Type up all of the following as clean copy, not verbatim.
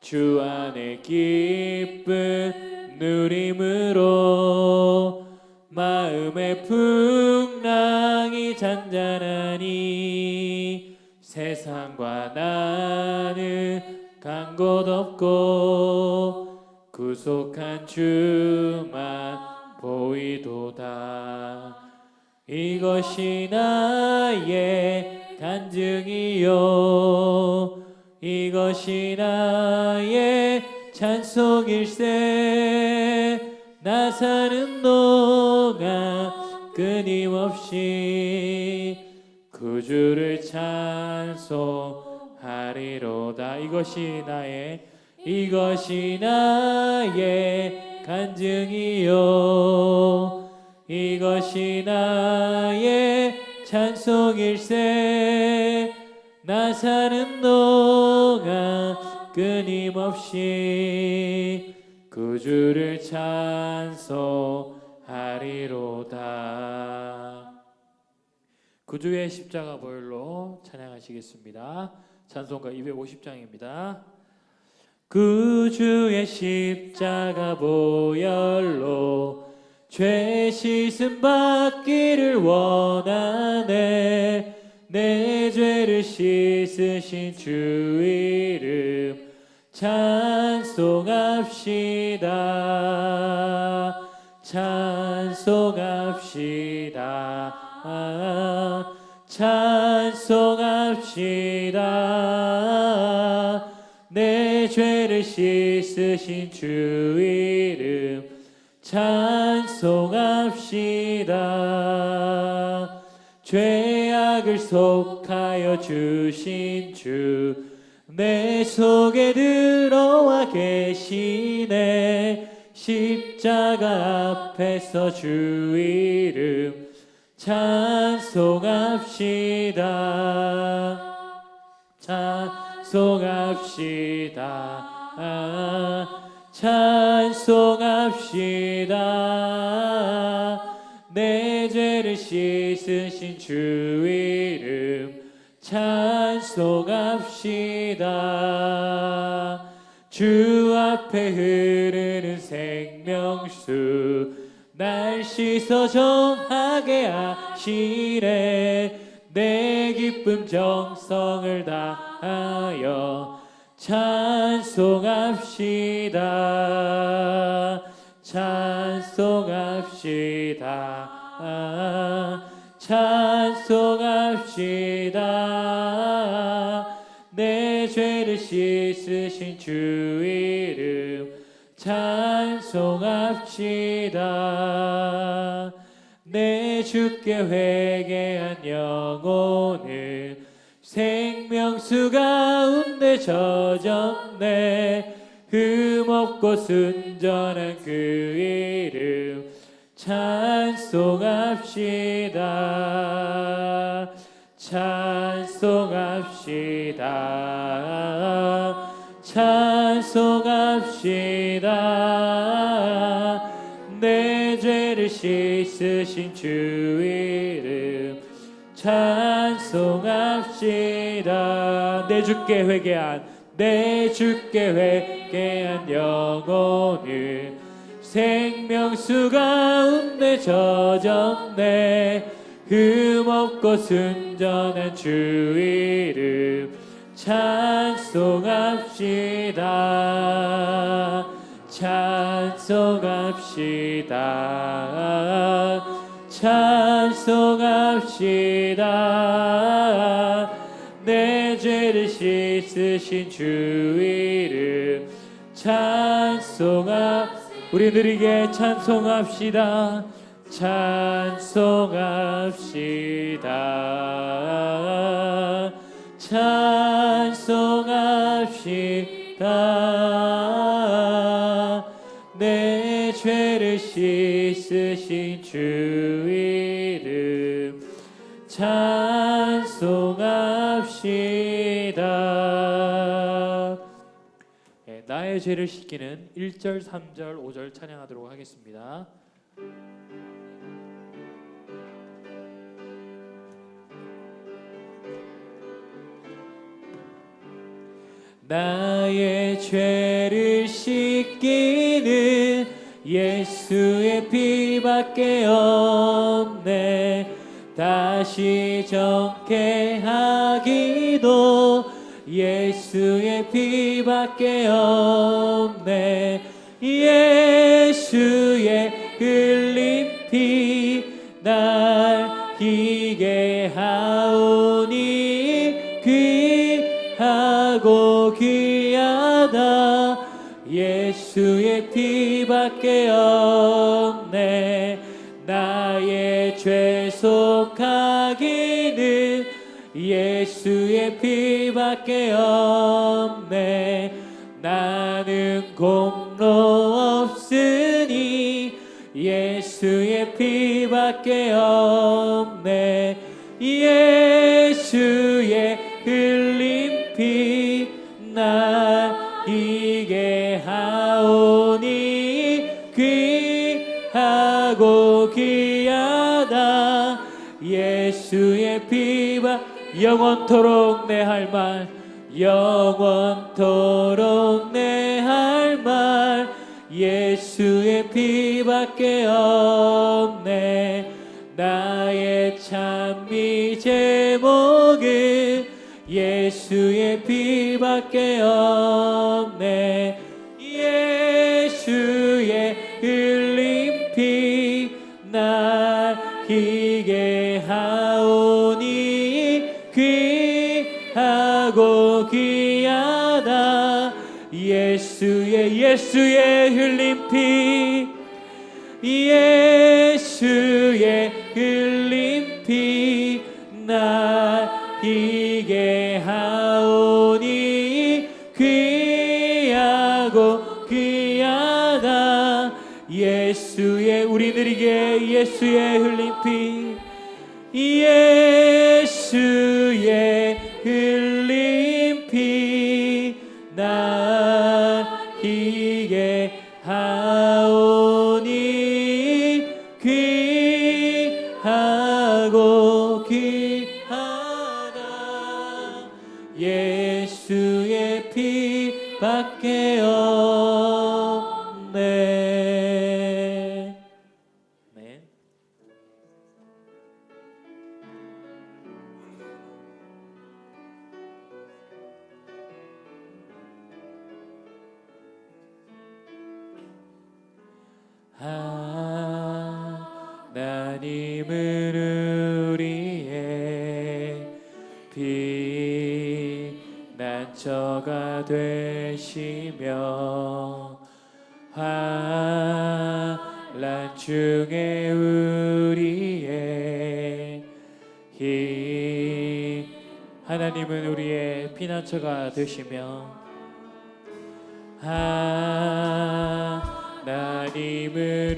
주 안에 기쁨 누림으로 마음의 풍랑이 잔잔하니 세상과 나는 간 곳 없고 구속한 주만 보이도다. 이것이 나의 간증이요 이것이 나의 찬송일세. 나 사는 동안 끊임없이 구주를 찬송하리로다. 이것이 나의 간증이요 이것이 나의 찬송일세. 나 사는 동안 끊임없이 구주를 찬송하리로다. 구주의 십자가 보혈로 찬양하시겠습니다. 찬송가 250장입니다. 구주의 십자가 보혈로 죄 씻음 받기를 원하네. 내 죄를 씻으신 주 이름 찬송합시다. 찬송합시다. 찬송합시다. 내 죄를 씻으신 주 이름 찬송합시다. 죄악을 속하여 주신 주 내 속에 들어와 계시네. 십자가 앞에서 주 이름 찬송합시다. 찬송합시다. 찬송합시다. 내 죄를 씻으신 주 이름 찬송합시다. 주 앞에 흐르는 생명수 날 씻어 정하게 하시네. 내 기쁨 정성을 다하여 찬송합시다. 찬송합시다. 찬송합시다. 내 죄를 씻으신 주 이름 찬송합시다. 내 주께 회개한 영혼을 생명수 가운데 젖었네. 흠없고 순전한 그 이름 찬송합시다. 찬송합시다. 찬송합시다. 내 죄를 씻으신 주 이름 찬송합시다. 내 주께 회개한 영혼을 생명수 가운데 젖었네. 흠없고 순전한 주 이름 찬송합시다. 찬송합시다. 찬송합시다. 내 죄를 씻으신 주 이름 우리 느리게 찬송합시다. 찬송합시다. 찬송합시다. 내 죄를 씻으신 주 이름 찬송합시다. 나의 죄를 씻기는 1절, 3절, 5절 찬양하도록 하겠습니다. 나의 죄를 씻기는 예수의 피밖에 없네. 다시 정케 하기도 예수의 피밖에 없네. 예수의 흘린 피 날 희게 하오니 귀하고 귀하다. 예수의 피밖에 없네. 나의 죄 속하기는 예수의 피밖에 없네. 나는 공로 없으니 예수의 피밖에 없네. 예수의 흘린 피 날 희게 하오니 귀하고 귀하다. 예수의 피가 영원토록 내 할 말, 영원토록 내 할 말, 예수의 피밖에 없네. 나의 찬미 제목은 예수의 피밖에 없네. 예수의 흘린 피 날 희게 하오니 귀하고 귀하다. 예수의 흘린 피, 예수의 흘린 피 날 희게 하오니 귀하고 귀하다. 우리 느리게 예수의 흘린 피, 예수의 흘린 피 날 희게 하오니 귀하고 귀하다. 예수의 피밖에 없네. 네. 하나님은 우리의 피난처가 되시며 환난 중에 우리의 힘. 하나님은 우리의 피난처가 되시며 하나님은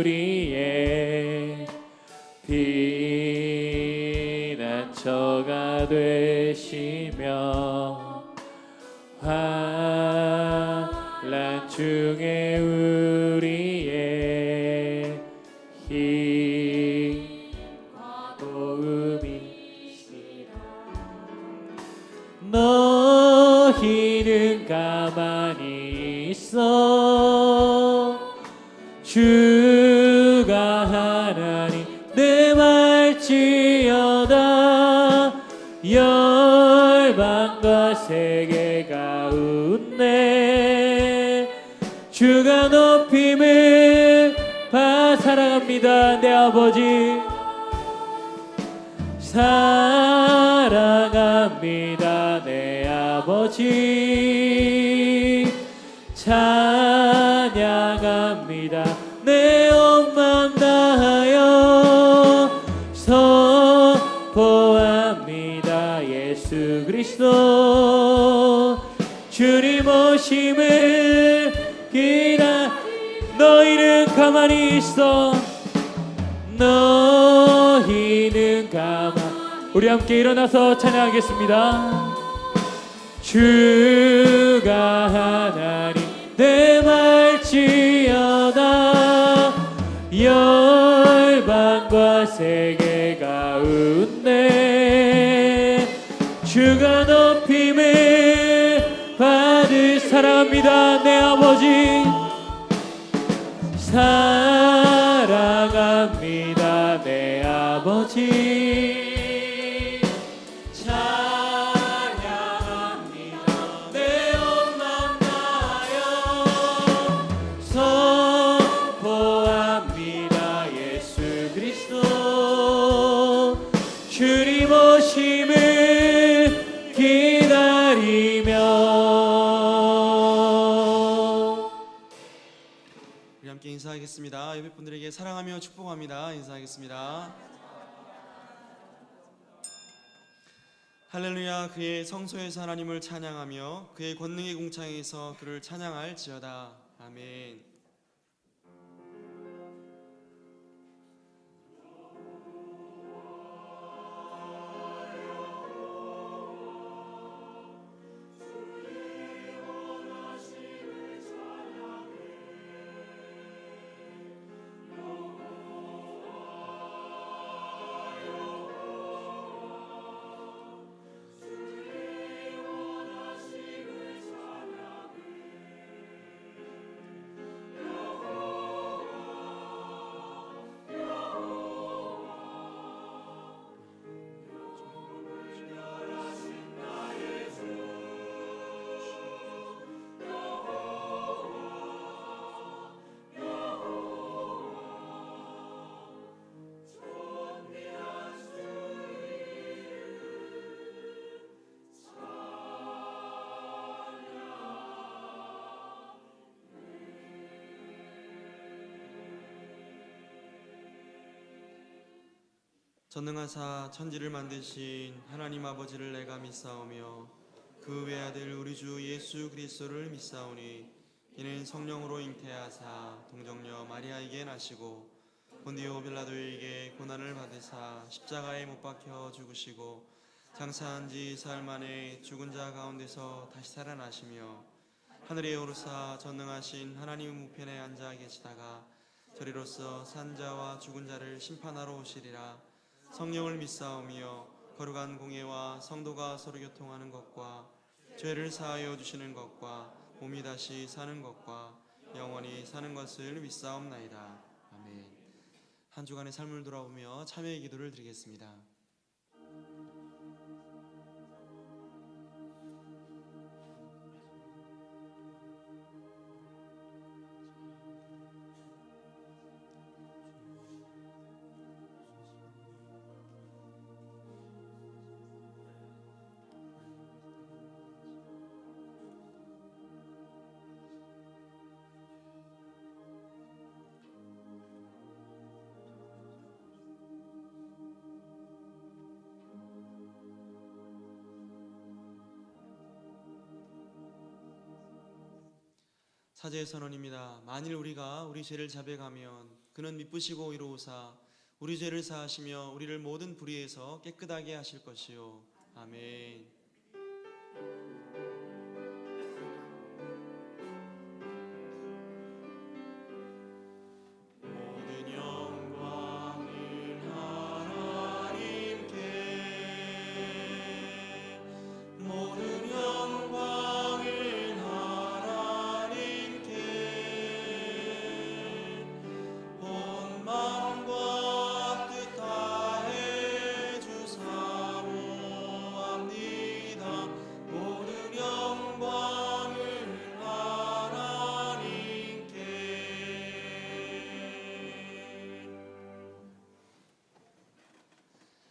우리의 피난처가 되시며 환난 중에 우리의 힘과 도움이시라. 너희는 가만히 있어. 주가 하나님 내 말지어다. 열방과 세계 가운데 주가 높임을 사랑합니다. 내 아버지 사랑합니다. 내 아버지 찬양합니다. 내 온 맘 다하여 선포합니다. 예수 그리스도 주님 오심을 기다. 너희는 가만히 있어. 너희는 우리 함께 일어나서 찬양하겠습니다. 주가 하나님 내 말지어다. 열방과 세계 가운데 주가 높임을 사랑합니다 내 아버지. 사랑합니다 내 아버지. 찬양합니다 내 엄마나여. 선포합니다 예수 그리스도. 주님 오심을 기다리며. 우리 함께 인사하겠습니다. 예배분들에게 사랑하며 축복합니다. 인사하겠습니다. 할렐루야. 그의 성소에서 하나님을 찬양하며 그의 권능의 궁창에서 그를 찬양할지어다. 아멘. 전능하사 천지를 만드신 하나님 아버지를 내가 믿사오며 그 외아들 우리 주 예수 그리스도를 믿사오니 이는 성령으로 잉태하사 동정녀 마리아에게 나시고 본디오 빌라도에게 고난을 받으사 십자가에 못 박혀 죽으시고 장사한 지 사흘 만에 죽은 자 가운데서 다시 살아나시며 하늘에 오르사 전능하신 하나님 우편에 앉아 계시다가 저리로서 산 자와 죽은 자를 심판하러 오시리라. 성령을 믿사오며 거룩한 공예와 성도가 서로 교통하는 것과 죄를 사하여 주시는 것과 몸이 다시 사는 것과 영원히 사는 것을 믿사옵나이다. 아멘. 한 주간의 삶을 돌아보며 참회의 기도를 드리겠습니다. 사제의 선언입니다. 만일 우리가 우리 죄를 자백하면 그는 미쁘시고 의로우사 우리 죄를 사하시며 우리를 모든 불의에서 깨끗하게 하실 것이요. 아멘.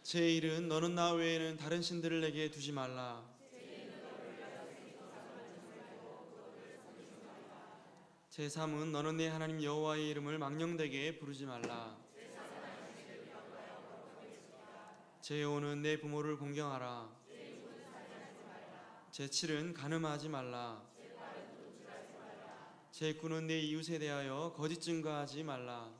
제1은 너는 나 외에는 다른 신들을 내게 두지 말라. 제3은 너는 내 하나님 여호와의 이름을 망령되게 부르지 말라. 제5는 내 부모를 공경하라. 제7은 간음하지 말라. 제9는 내 이웃에 대하여 거짓 증거하지 말라.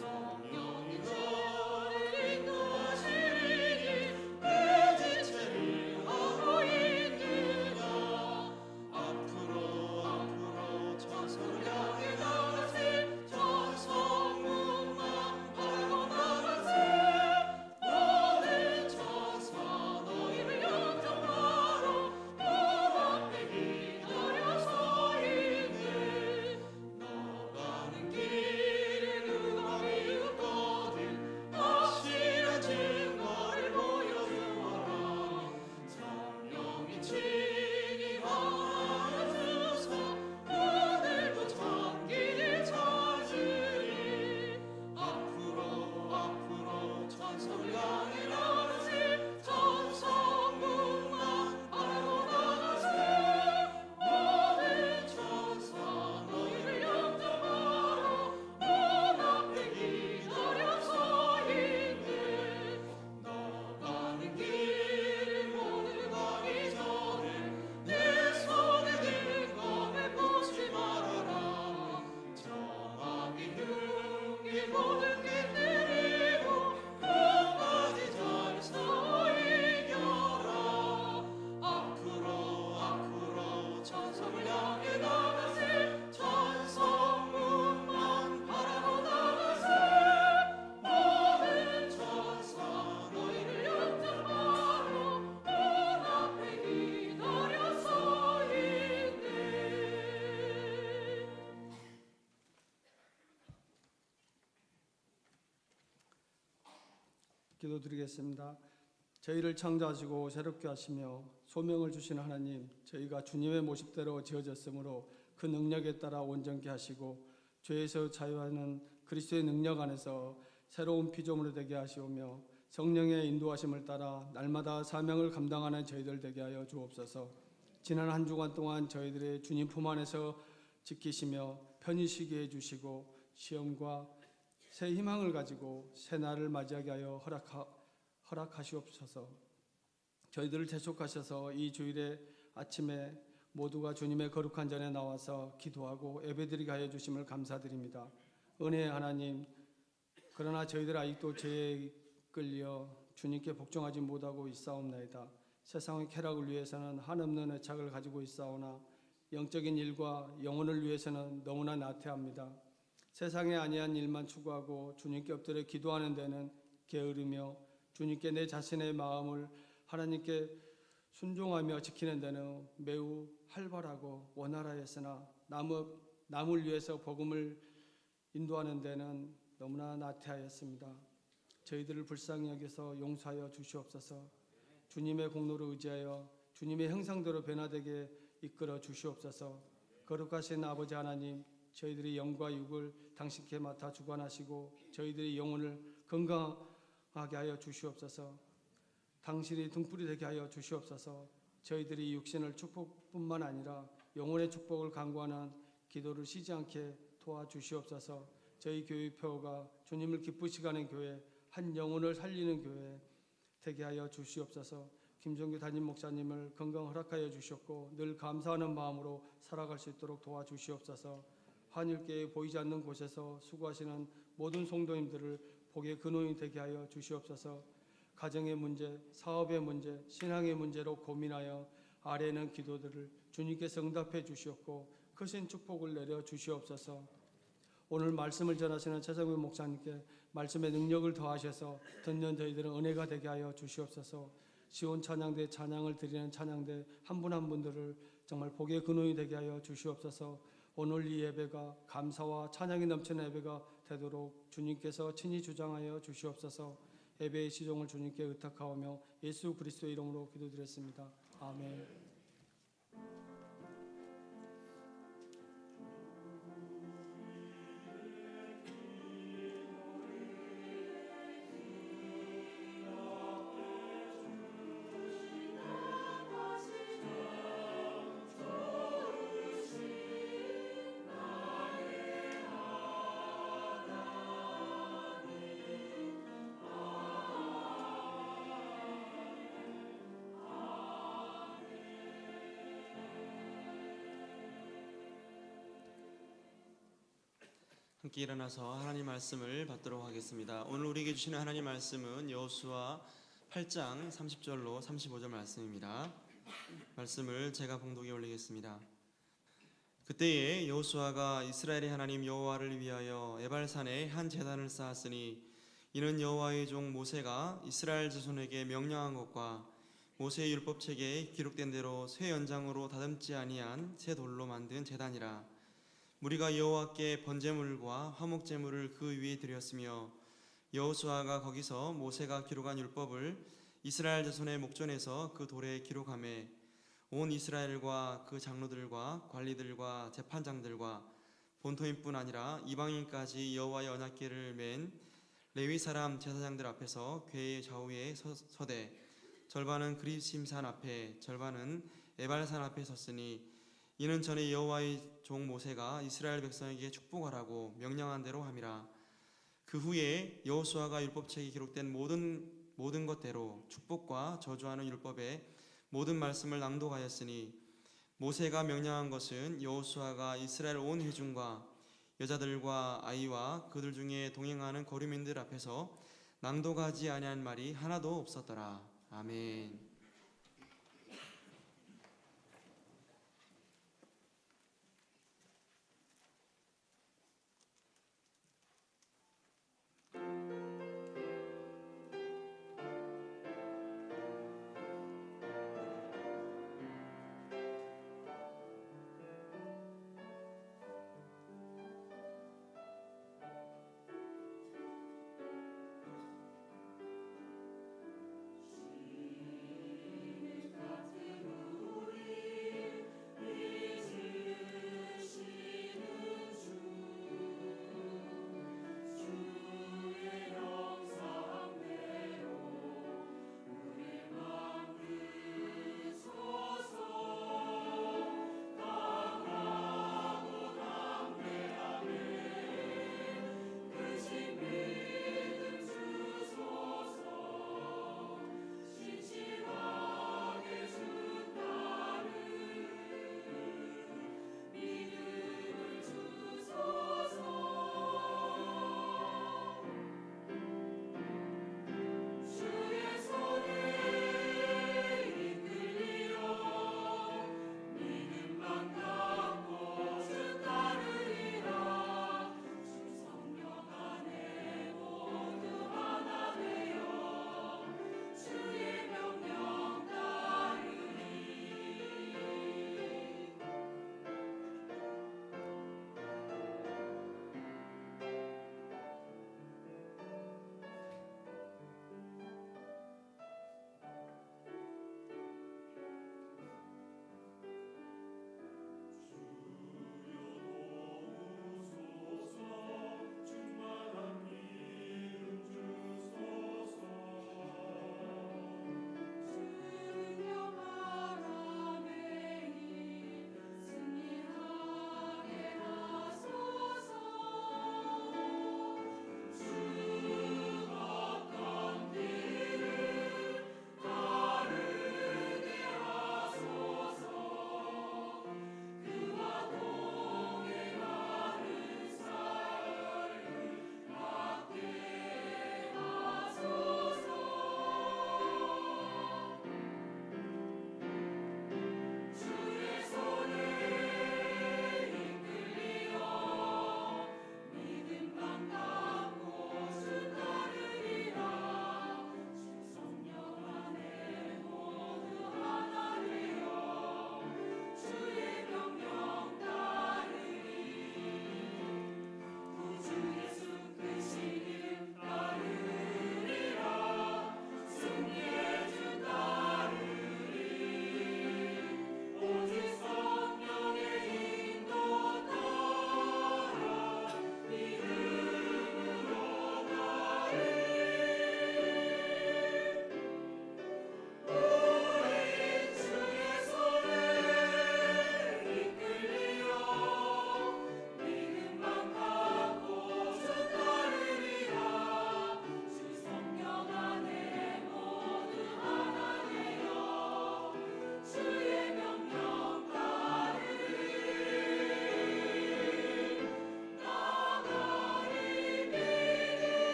성령이 너를 인도하시네. 기도드리겠습니다. 저희를 창조하시고 새롭게 하시며 소명을 주시는 하나님, 저희가 주님의 모습대로 지어졌으므로 그 능력에 따라 온전케 하시고 죄에서 자유하는 그리스도의 능력 안에서 새로운 피조물이 되게 하시오며 성령의 인도하심을 따라 날마다 사명을 감당하는 저희들 되게 하여 주옵소서. 지난 한 주간 동안 저희들의 주님 품 안에서 지키시며 편히 쉬게 해주시고 시험과 새 희망을 가지고 새 날을 맞이하게 하여 허락하시옵소서. 저희들을 재촉하셔서 이 주일에 아침에 모두가 주님의 거룩한 전에 나와서 기도하고 예배드리게 하여 주심을 감사드립니다. 은혜의 하나님, 그러나 저희들 아직도 죄에 끌려 주님께 복종하지 못하고 있사옵나이다. 세상의 쾌락을 위해서는 한없는 애착을 가지고 있사오나 영적인 일과 영혼을 위해서는 너무나 나태합니다. 세상에 아니한 일만 추구하고 주님께 엎드려 기도하는 데는 게으르며 주님께 내 자신의 마음을 하나님께 순종하며 지키는 데는 매우 활발하고 원활하였으나 남을 위해서 복음을 인도하는 데는 너무나 나태하였습니다. 저희들을 불쌍히 여겨서 용서하여 주시옵소서. 주님의 공로를 의지하여 주님의 형상대로 변화되게 이끌어 주시옵소서. 거룩하신 아버지 하나님, 저희들의 영과 육을 당신께 맡아 주관하시고 저희들의 영혼을 건강하게 하여 주시옵소서. 당신이 등불이 되게 하여 주시옵소서. 저희들이 육신을 축복뿐만 아니라 영혼의 축복을 간구하는 기도를 쉬지 않게 도와주시옵소서. 저희 교회 표가 주님을 기쁘시게 하는 교회, 한 영혼을 살리는 교회 되게 하여 주시옵소서. 김종규 담임 목사님을 건강 허락하여 주셨고 늘 감사하는 마음으로 살아갈 수 있도록 도와주시옵소서. 환일교회 보이지 않는 곳에서 수고하시는 모든 성도님들을 복의 근원이 되게 하여 주시옵소서. 가정의 문제, 사업의 문제, 신앙의 문제로 고민하여 아뢰는 기도들을 주님께서 응답해 주시옵고 크신 축복을 내려 주시옵소서. 오늘 말씀을 전하시는 최성민 목사님께 말씀의 능력을 더하셔서 듣는 저희들은 은혜가 되게 하여 주시옵소서. 시온 찬양대 찬양을 드리는 찬양대 한 분 한 분들을 정말 복의 근원이 되게 하여 주시옵소서. 오늘 이 예배가 감사와 찬양이 넘치는 예배가 되도록 주님께서 친히 주장하여 주시옵소서. 예배의 시종을 주님께 의탁하오며 예수 그리스도의 이름으로 기도드렸습니다. 아멘. 함께 일어나서 하나님 말씀을 받도록 하겠습니다. 오늘 우리에게 주시는 하나님 말씀은 여호수아 8장 30절로 35절 말씀입니다. 말씀을 제가 봉독에 올리겠습니다. 그때에 여호수아가 이스라엘의 하나님 여호와를 위하여 에발산에 한 제단을 쌓았으니 이는 여호와의 종 모세가 이스라엘 자손에게 명령한 것과 모세의 율법책에 기록된 대로 쇠 연장으로 다듬지 아니한 새 돌로 만든 제단이라. 무리가 여호와께 번제물과 화목제물을 그 위에 드렸으며 여호수아가 거기서 모세가 기록한 율법을 이스라엘 자손의 목전에서 그 돌에 기록하매 온 이스라엘과 그 장로들과 관리들과 재판장들과 본토인뿐 아니라 이방인까지 여호와의 언약궤를 맨 레위 사람 제사장들 앞에서 궤의 좌우에 서되 절반은 그리심산 앞에 절반은 에발산 앞에 섰으니 이는 전에 여호와의 종 모세가 이스라엘 백성에게 축복하라고 명령한 대로 함이라. 그 후에 여호수아가 율법책에 기록된 모든 것대로 축복과 저주하는 율법의 모든 말씀을 낭독하였으니 모세가 명령한 것은 여호수아가 이스라엘 온 회중과 여자들과 아이와 그들 중에 동행하는 거류민들 앞에서 낭독하지 아니한 말이 하나도 없었더라. 아멘.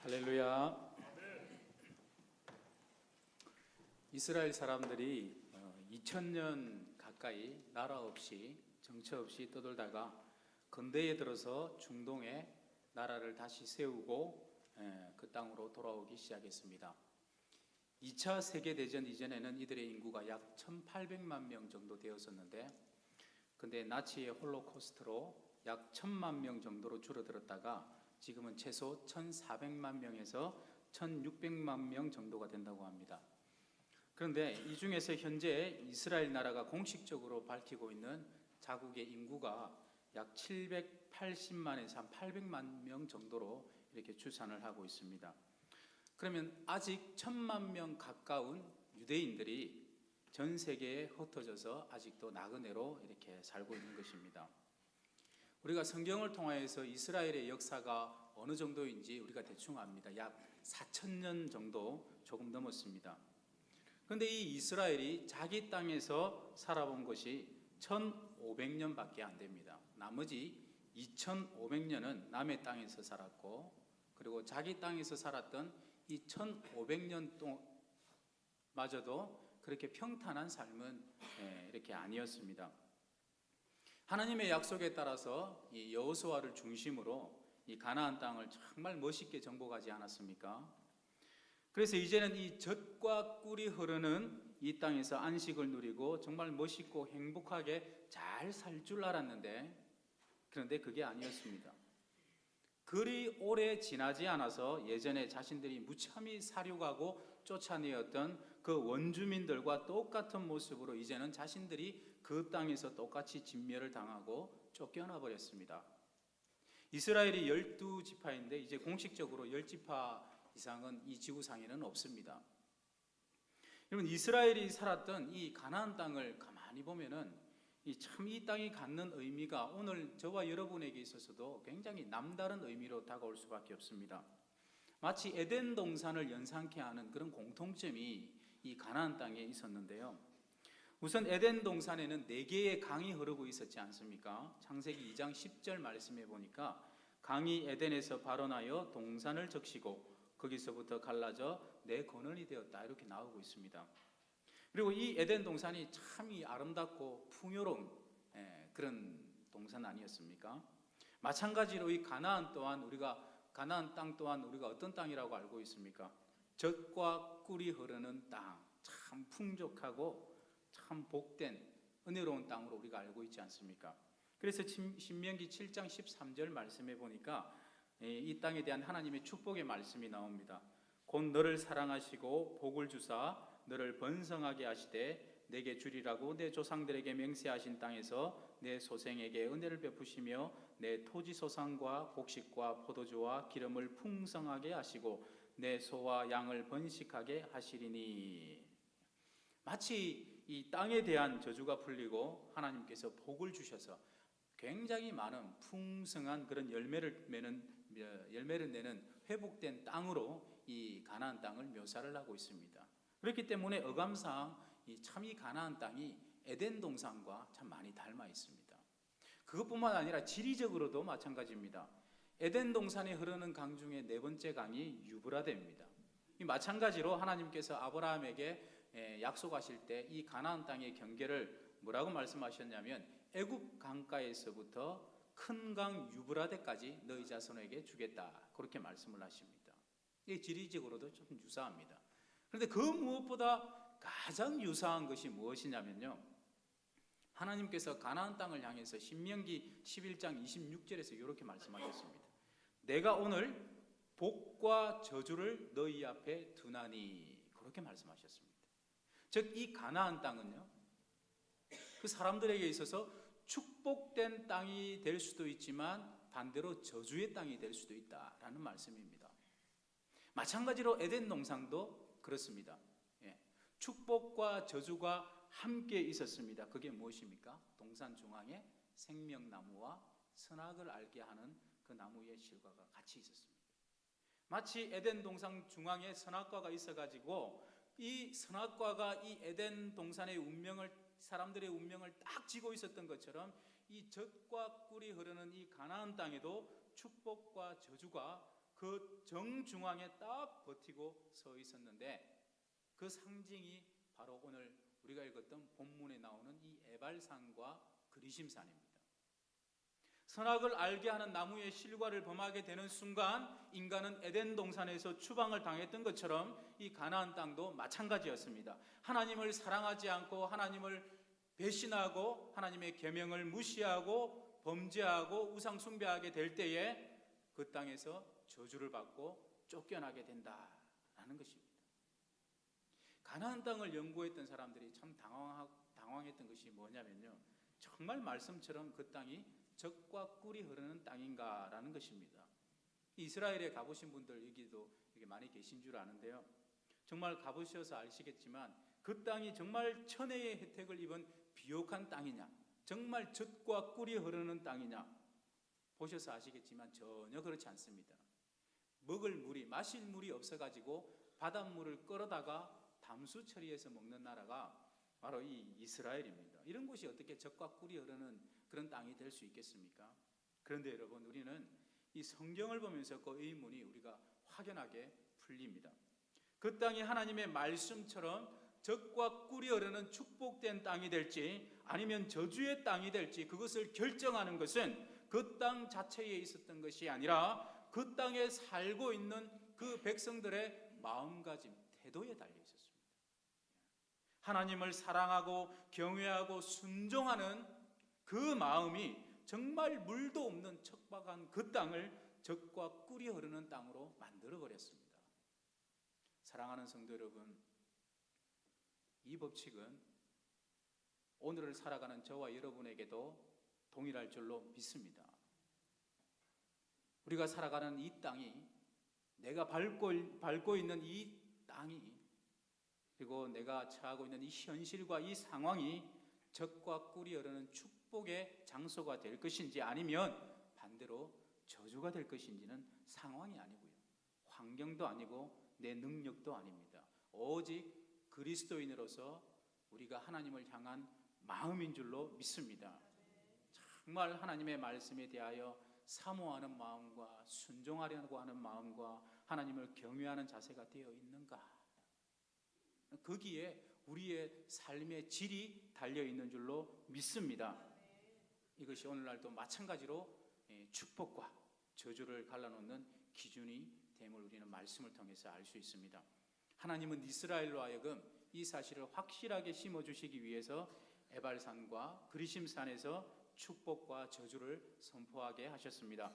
할렐루야. 이스라엘 사람들이 2000년 가까이 나라 없이 정처 없이 떠돌다가 근대에 들어서 중동에 나라를 다시 세우고 그 땅으로 돌아오기 시작했습니다. 2차 세계대전 이전에는 이들의 인구가 약 1800만 명 정도 되었었는데, 근데 나치의 홀로코스트로 약 1000만 명 정도로 줄어들었다가 지금은 최소 1400만 명에서 1600만 명 정도가 된다고 합니다. 그런데 이 중에서 현재 이스라엘 나라가 공식적으로 밝히고 있는 자국의 인구가 약 780만에서 한 800만 명 정도로 이렇게 추산을 하고 있습니다. 그러면 아직 1000만 명 가까운 유대인들이 전 세계에 흩어져서 아직도 나그네로 이렇게 살고 있는 것입니다. 우리가 성경을 통하여서 이스라엘의 역사가 어느 정도인지 우리가 대충 압니다. 약 4000년 정도 조금 넘었습니다. 그런데 이 이스라엘이 자기 땅에서 살아본 것이 1500년밖에 안 됩니다. 나머지 2500년은 남의 땅에서 살았고, 그리고 자기 땅에서 살았던 이 1500년 동안마저도 그렇게 평탄한 삶은 이렇게 아니었습니다. 하나님의 약속에 따라서 이 여호수아를 중심으로 이 가나안 땅을 정말 멋있게 정복하지 않았습니까? 그래서 이제는 이 젖과 꿀이 흐르는 이 땅에서 안식을 누리고 정말 멋있고 행복하게 잘 살 줄 알았는데, 그런데 그게 아니었습니다. 그리 오래 지나지 않아서 예전에 자신들이 무참히 사륙하고 쫓아내었던 그 원주민들과 똑같은 모습으로 이제는 자신들이 그 땅에서 똑같이 진멸을 당하고 쫓겨나 버렸습니다. 이스라엘이 12지파인데 이제 공식적으로 10지파 이상은 이 지구상에는 없습니다. 여러분, 이스라엘이 살았던 이 가나안 땅을 가만히 보면은 이 땅이 갖는 의미가 오늘 저와 여러분에게 있어서도 굉장히 남다른 의미로 다가올 수밖에 없습니다. 마치 에덴 동산을 연상케 하는 그런 공통점이 이 가나안 땅에 있었는데요. 우선 에덴 동산에는 4개의 강이 흐르고 있었지 않습니까? 창세기 2장 10절 말씀해 보니까 강이 에덴에서 발원하여 동산을 적시고 거기서부터 갈라져 내 근원이 되었다, 이렇게 나오고 있습니다. 그리고 이 에덴 동산이 참 아름답고 풍요로운 그런 동산 아니었습니까? 마찬가지로 이 가나안 땅 또한 우리가 어떤 땅이라고 알고 있습니까? 젖과 꿀이 흐르는 땅, 참 풍족하고 참 복된 은혜로운 땅으로 우리가 알고 있지 않습니까? 그래서 신명기 7장 13절 말씀해 보니까 이 땅에 대한 하나님의 축복의 말씀이 나옵니다. 곧 너를 사랑하시고 복을 주사 너를 번성하게 하시되 내게 주리라고 내 조상들에게 맹세하신 땅에서 내 소생에게 은혜를 베푸시며 내 토지 소산과 곡식과 포도주와 기름을 풍성하게 하시고 내 소와 양을 번식하게 하시리니. 마치 이 땅에 대한 저주가 풀리고 하나님께서 복을 주셔서 굉장히 많은 풍성한 그런 열매를 내는 회복된 땅으로 이 가나안 땅을 묘사를 하고 있습니다. 그렇기 때문에 어감상 이 가나안 땅이 에덴 동산과 참 많이 닮아 있습니다. 그것뿐만 아니라 지리적으로도 마찬가지입니다. 에덴 동산에 흐르는 강 중에 4번째 강이 유브라데입니다. 마찬가지로 하나님께서 아브라함에게 약속하실 때 이 가나안 땅의 경계를 뭐라고 말씀하셨냐면 애굽 강가에서부터 큰 강 유브라데까지 너희 자손에게 주겠다, 그렇게 말씀을 하십니다. 이 지리적으로도 좀 유사합니다. 그런데 그 무엇보다 가장 유사한 것이 무엇이냐면요, 하나님께서 가나안 땅을 향해서 신명기 11장 26절에서 이렇게 말씀하셨습니다. 내가 오늘 복과 저주를 너희 앞에 두나니, 그렇게 말씀하셨습니다. 즉 이 가나안 땅은요, 그 사람들에게 있어서 축복된 땅이 될 수도 있지만 반대로 저주의 땅이 될 수도 있다라는 말씀입니다. 마찬가지로 에덴 동산도 그렇습니다. 축복과 저주가 함께 있었습니다. 그게 무엇입니까? 동산 중앙에 생명나무와 선악을 알게 하는 그 나무의 실과가 같이 있었습니다. 마치 에덴 동산 중앙에 선악과가 있어가지고 이 선악과가 이 에덴 동산의 사람들의 운명을 딱 쥐고 있었던 것처럼 이 젖과 꿀이 흐르는 이 가나안 땅에도 축복과 저주가 그 정중앙에 딱 버티고 서 있었는데 그 상징이 바로 오늘 우리가 읽었던 본문에 나오는 이 에발산과 그리심산입니다. 선악을 알게 하는 나무의 실과를 범하게 되는 순간 인간은 에덴 동산에서 추방을 당했던 것처럼 이 가나안 땅도 마찬가지였습니다. 하나님을 사랑하지 않고 하나님을 배신하고 하나님의 계명을 무시하고 범죄하고 우상 숭배하게 될 때에 그 땅에서 저주를 받고 쫓겨나게 된다라는 것입니다. 가나안 땅을 연구했던 사람들이 참 당황했던 것이 뭐냐면요, 정말 말씀처럼 그 땅이 젖과 꿀이 흐르는 땅인가라는 것입니다. 이스라엘에 가보신 분들 여기도 많이 계신 줄 아는데요, 정말 가보셔서 아시겠지만 그 땅이 정말 천혜의 혜택을 입은 비옥한 땅이냐, 정말 젖과 꿀이 흐르는 땅이냐 보셔서 아시겠지만 전혀 그렇지 않습니다. 먹을 물이, 마실 물이 없어가지고 바닷물을 끌어다가 담수 처리해서 먹는 나라가 바로 이 이스라엘입니다. 이런 곳이 어떻게 젖과 꿀이 흐르는 그런 땅이 될 수 있겠습니까? 그런데 여러분, 우리는 이 성경을 보면서 그 의문이 우리가 확연하게 풀립니다. 그 땅이 하나님의 말씀처럼 젖과 꿀이 흐르는 축복된 땅이 될지 아니면 저주의 땅이 될지 그것을 결정하는 것은 그 땅 자체에 있었던 것이 아니라 그 땅에 살고 있는 그 백성들의 마음가짐, 태도에 달려 있었습니다. 하나님을 사랑하고 경외하고 순종하는 그 마음이 정말 물도 없는 척박한 그 땅을 젖과 꿀이 흐르는 땅으로 만들어버렸습니다. 사랑하는 성도 여러분, 이 법칙은 오늘을 살아가는 저와 여러분에게도 동일할 줄로 믿습니다. 우리가 살아가는 이 땅이, 내가 밟고 있는 이 땅이, 그리고 내가 처하고 있는 이 현실과 이 상황이 젖과 꿀이 흐르는 축복의 장소가 될 것인지 아니면 반대로 저주가 될 것인지는 상황이 아니고요, 환경도 아니고 내 능력도 아닙니다. 오직 그리스도인으로서 우리가 하나님을 향한 마음인 줄로 믿습니다. 정말 하나님의 말씀에 대하여 사모하는 마음과 순종하려고 하는 마음과 하나님을 경외하는 자세가 되어 있는가? 거기에 우리의 삶의 질이 달려있는 줄로 믿습니다. 이것이 오늘날도 마찬가지로 축복과 저주를 갈라놓는 기준이 됨을 우리는 말씀을 통해서 알 수 있습니다. 하나님은 이스라엘로 하여금 이 사실을 확실하게 심어주시기 위해서 에발산과 그리심산에서 축복과 저주를 선포하게 하셨습니다.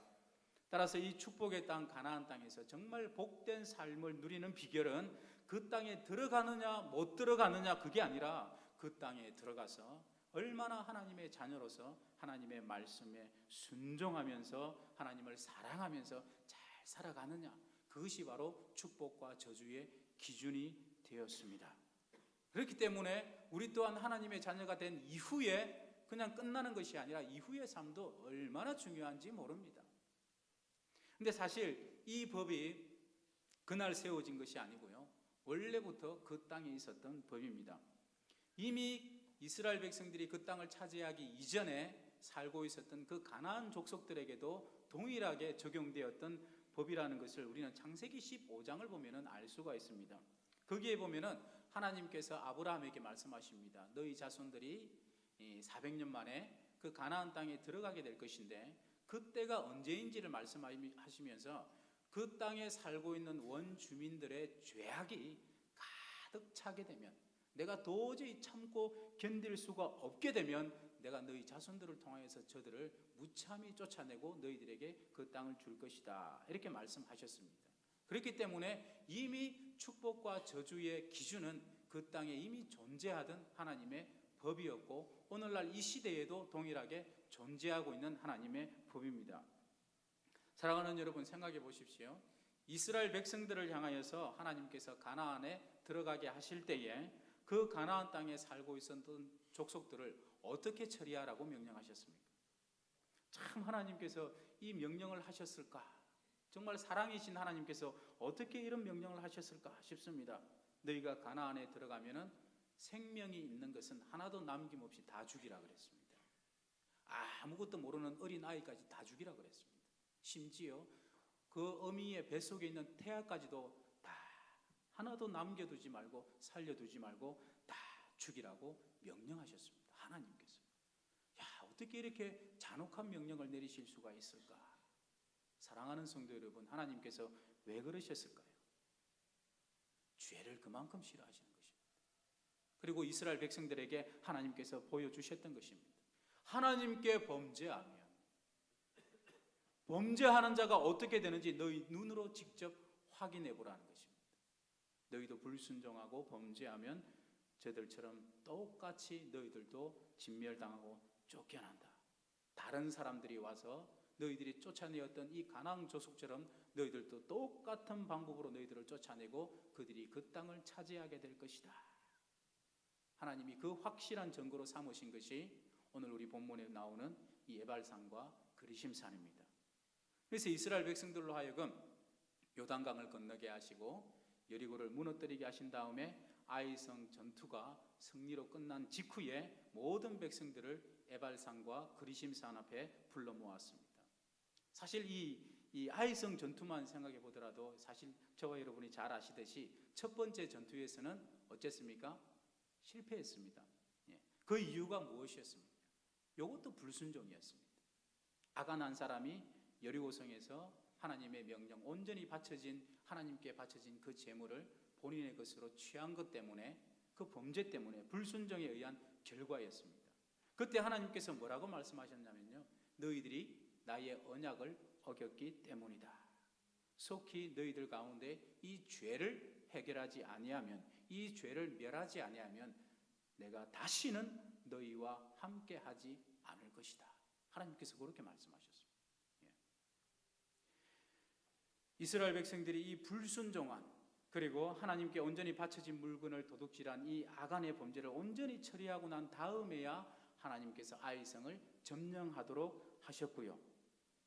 따라서 이 축복의 땅 가나안 땅에서 정말 복된 삶을 누리는 비결은 그 땅에 들어가느냐 못 들어가느냐 그게 아니라 그 땅에 들어가서 얼마나 하나님의 자녀로서 하나님의 말씀에 순종하면서 하나님을 사랑하면서 잘 살아가느냐, 그것이 바로 축복과 저주의 기준이 되었습니다. 그렇기 때문에 우리 또한 하나님의 자녀가 된 이후에 그냥 끝나는 것이 아니라 이후의 삶도 얼마나 중요한지 모릅니다. 근데 사실 이 법이 그날 세워진 것이 아니고요, 원래부터 그 땅에 있었던 법입니다. 이미 이스라엘 백성들이 그 땅을 차지하기 이전에 살고 있었던 그 가나안 족속들에게도 동일하게 적용되었던 법이라는 것을 우리는 창세기 15장을 보면 알 수가 있습니다. 거기에 보면 하나님께서 아브라함에게 말씀하십니다. 너희 자손들이 400년 만에 그 가나안 땅에 들어가게 될 것인데 그때가 언제인지를 말씀하시면서 그 땅에 살고 있는 원주민들의 죄악이 가득 차게 되면, 내가 도저히 참고 견딜 수가 없게 되면 내가 너희 자손들을 통하여서 저들을 무참히 쫓아내고 너희들에게 그 땅을 줄 것이다, 이렇게 말씀하셨습니다. 그렇기 때문에 이미 축복과 저주의 기준은 그 땅에 이미 존재하던 하나님의 법이었고 오늘날 이 시대에도 동일하게 존재하고 있는 하나님의 법입니다. 사랑하는 여러분, 생각해 보십시오. 이스라엘 백성들을 향하여서 하나님께서 가나안에 들어가게 하실 때에 그 가나안 땅에 살고 있었던 족속들을 어떻게 처리하라고 명령하셨습니까? 참 하나님께서 이 명령을 하셨을까? 정말 사랑이신 하나님께서 어떻게 이런 명령을 하셨을까 싶습니다. 너희가 가나안에 들어가면은 생명이 있는 것은 하나도 남김없이 다 죽이라 그랬습니다. 아무것도 모르는 어린 아이까지 다 죽이라 그랬습니다. 심지어 그 어미의 뱃속에 있는 태아까지도 다 하나도 남겨두지 말고 살려두지 말고 다 죽이라고 명령하셨습니다. 하나님께서. 야, 어떻게 이렇게 잔혹한 명령을 내리실 수가 있을까? 사랑하는 성도 여러분, 하나님께서 왜 그러셨을까요? 죄를 그만큼 싫어하시는 것입니다. 그리고 이스라엘 백성들에게 하나님께서 보여주셨던 것입니다. 하나님께 범죄하는 자가 어떻게 되는지 너희 눈으로 직접 확인해 보라는 것입니다. 너희도 불순종하고 범죄하면 저들처럼 똑같이 너희들도 진멸당하고 쫓겨난다. 다른 사람들이 와서 너희들이 쫓아내었던 이 가나안 족속처럼 너희들도 똑같은 방법으로 너희들을 쫓아내고 그들이 그 땅을 차지하게 될 것이다. 하나님이 그 확실한 증거로 삼으신 것이 오늘 우리 본문에 나오는 이 에발산과 그리심산입니다. 그래서 이스라엘 백성들로 하여금 요단강을 건너게 하시고 여리고를 무너뜨리게 하신 다음에 아이성 전투가 승리로 끝난 직후에 모든 백성들을 에발산과 그리심산 앞에 불러 모았습니다. 사실 이 아이성 전투만 생각해 보더라도 사실 저와 여러분이 잘 아시듯이 첫 번째 전투에서는 어쨌습니까? 실패했습니다. 그 이유가 무엇이었습니까? 이것도 불순종이었습니다. 아간 한 사람이 여리고성에서 하나님의 명령, 온전히 하나님께 바쳐진 그 제물을 본인의 것으로 취한 것 때문에, 그 범죄 때문에 불순종에 의한 결과였습니다. 그때 하나님께서 뭐라고 말씀하셨냐면요, 너희들이 나의 언약을 어겼기 때문이다. 속히 너희들 가운데 이 죄를 해결하지 아니하면, 이 죄를 멸하지 아니하면 내가 다시는 너희와 함께하지 않을 것이다. 하나님께서 그렇게 말씀하셨습니다. 이스라엘 백성들이 이 불순종한, 그리고 하나님께 온전히 바쳐진 물건을 도둑질한 이 아간의 범죄를 온전히 처리하고 난 다음에야 하나님께서 아이성을 점령하도록 하셨고요.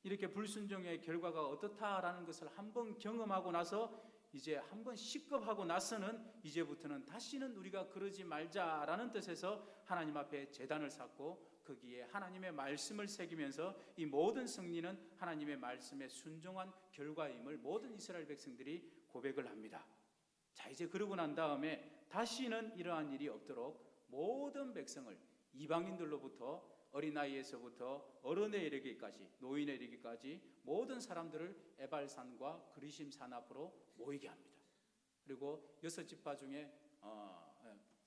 이렇게 불순종의 결과가 어떻다라는 것을 한번 경험하고 나서 이제 한번 식겁하고 나서는 이제부터는 다시는 우리가 그러지 말자라는 뜻에서 하나님 앞에 제단을 쌓고 거기에 하나님의 말씀을 새기면서 이 모든 승리는 하나님의 말씀에 순종한 결과임을 모든 이스라엘 백성들이 고백을 합니다. 자, 이제 그러고 난 다음에 다시는 이러한 일이 없도록 모든 백성을, 이방인들로부터 어린아이에서부터 어른에 이르기까지, 노인에 이르기까지 모든 사람들을 에발산과 그리심산 앞으로 모이게 합니다. 그리고 6지파 중에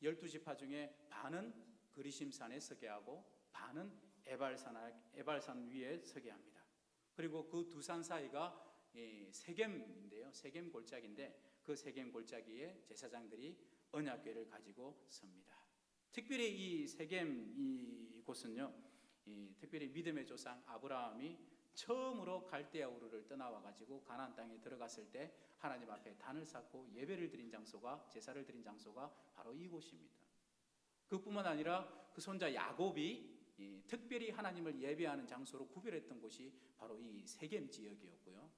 12지파 중에 반은 그리심산에 서게 하고 반은 에발산 위에 서게 합니다. 그리고 그 두 산 사이가 세겜인데요, 세겜 골짜기인데 그 세겜 골짜기에 제사장들이 언약궤를 가지고 섭니다. 특별히 이 세겜 이곳은요, 특별히 믿음의 조상 아브라함이 처음으로 갈대아 우르를 떠나와 가지고 가나안 땅에 들어갔을 때 하나님 앞에 단을 쌓고 예배를 드린 장소가, 제사를 드린 장소가 바로 이곳입니다. 그뿐만 아니라 그 손자 야곱이 특별히 하나님을 예배하는 장소로 구별했던 곳이 바로 이 세겜 지역이었고요.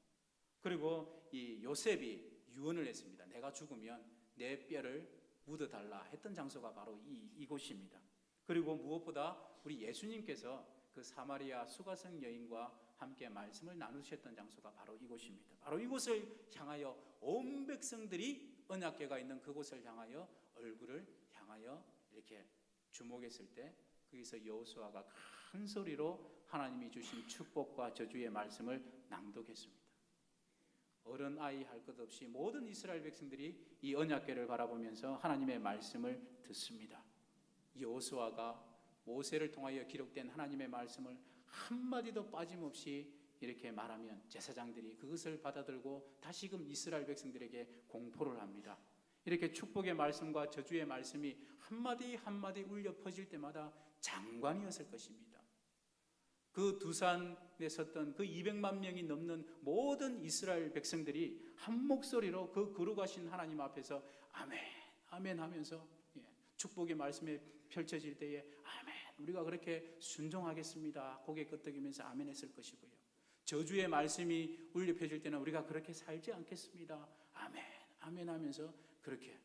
그리고 이 요셉이 유언을 했습니다. 내가 죽으면 내 뼈를 묻어달라 했던 장소가 바로 이곳입니다. 그리고 무엇보다 우리 예수님께서 그 사마리아 수가성 여인과 함께 말씀을 나누셨던 장소가 바로 이곳입니다. 바로 이곳을 향하여 온 백성들이 언약궤가 있는 그곳을 향하여 얼굴을 향하여 이렇게 주목했을 때 거기서 여호수아가 큰 소리로 하나님이 주신 축복과 저주의 말씀을 낭독했습니다. 어른 아이 할 것 없이 모든 이스라엘 백성들이 이 언약궤를 바라보면서 하나님의 말씀을 듣습니다. 여호수아가 모세를 통하여 기록된 하나님의 말씀을 한마디도 빠짐없이 이렇게 말하면 제사장들이 그것을 받아들고 다시금 이스라엘 백성들에게 공포를 합니다. 이렇게 축복의 말씀과 저주의 말씀이 한마디 한마디 울려 퍼질 때마다 장관이었을 것입니다. 그 두산에 섰던 그 200만 명이 넘는 모든 이스라엘 백성들이 한 목소리로 그 거룩하신 하나님 앞에서 아멘, 아멘 하면서 축복의 말씀에 펼쳐질 때에 아멘, 우리가 그렇게 순종하겠습니다. 고개 끄덕이면서 아멘 했을 것이고요. 저주의 말씀이 울려 펴질 때는 우리가 그렇게 살지 않겠습니다. 아멘, 아멘 하면서 그렇게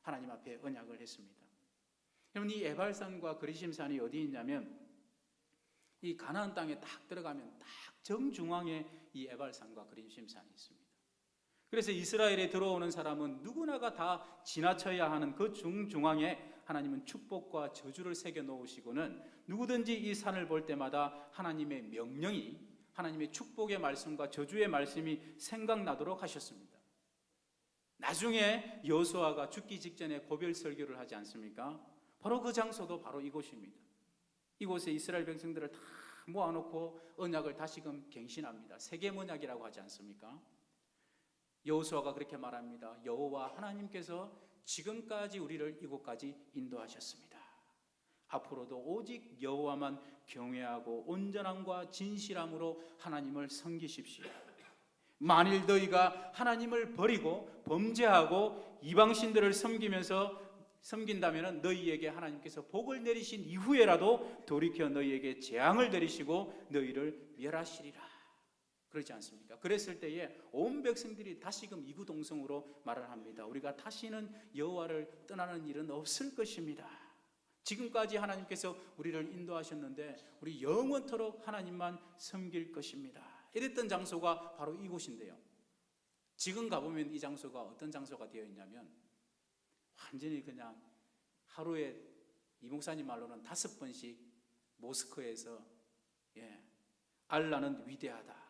하나님 앞에 언약을 했습니다. 여러분, 이 에발산과 그리심산이 어디 있냐면 이 가나안 땅에 딱 들어가면 딱 정중앙에 이 에발산과 그림심산이 있습니다. 그래서 이스라엘에 들어오는 사람은 누구나가 다 지나쳐야 하는 그 중중앙에 하나님은 축복과 저주를 새겨 놓으시고는 누구든지 이 산을 볼 때마다 하나님의 명령이, 하나님의 축복의 말씀과 저주의 말씀이 생각나도록 하셨습니다. 나중에 여호수아가 죽기 직전에 고별 설교를 하지 않습니까? 바로 그 장소도 바로 이곳입니다. 이곳에 이스라엘 백성들을 다 모아놓고 언약을 다시금 갱신합니다. 세겜 언약이라고 하지 않습니까? 여호수아가 그렇게 말합니다. 여호와 하나님께서 지금까지 우리를 이곳까지 인도하셨습니다. 앞으로도 오직 여호와만 경외하고 온전함과 진실함으로 하나님을 섬기십시오. 만일 너희가 하나님을 버리고 범죄하고 이방신들을 섬긴다면 너희에게 하나님께서 복을 내리신 이후에라도 돌이켜 너희에게 재앙을 내리시고 너희를 멸하시리라. 그렇지 않습니까? 그랬을 때에 온 백성들이 다시금 이구동성으로 말을 합니다. 우리가 다시는 여호와를 떠나는 일은 없을 것입니다. 지금까지 하나님께서 우리를 인도하셨는데 우리 영원토록 하나님만 섬길 것입니다. 이랬던 장소가 바로 이곳인데요. 지금 가보면 이 장소가 어떤 장소가 되어 있냐면 완전히 그냥 하루에 이 목사님 말로는 5번씩 모스크에서 알라는 위대하다,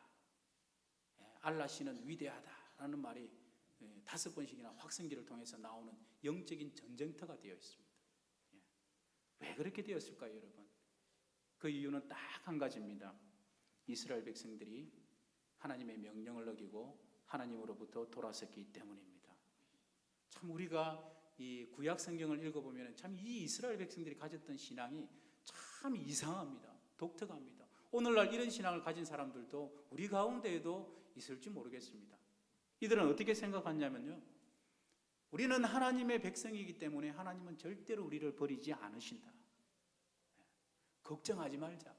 알라시는 위대하다라는 말이 5번씩이나 확성기를 통해서 나오는 영적인 전쟁터가 되어 있습니다. 왜 그렇게 되었을까요, 여러분? 그 이유는 딱 한 가지입니다. 이스라엘 백성들이 하나님의 명령을 어기고 하나님으로부터 돌아섰기 때문입니다. 참 우리가 이 구약 성경을 읽어보면 참 이 이스라엘 백성들이 가졌던 신앙이 참 이상합니다. 독특합니다. 오늘날 이런 신앙을 가진 사람들도 우리 가운데에도 있을지 모르겠습니다. 이들은 어떻게 생각하냐면요, 우리는 하나님의 백성이기 때문에 하나님은 절대로 우리를 버리지 않으신다. 걱정하지 말자.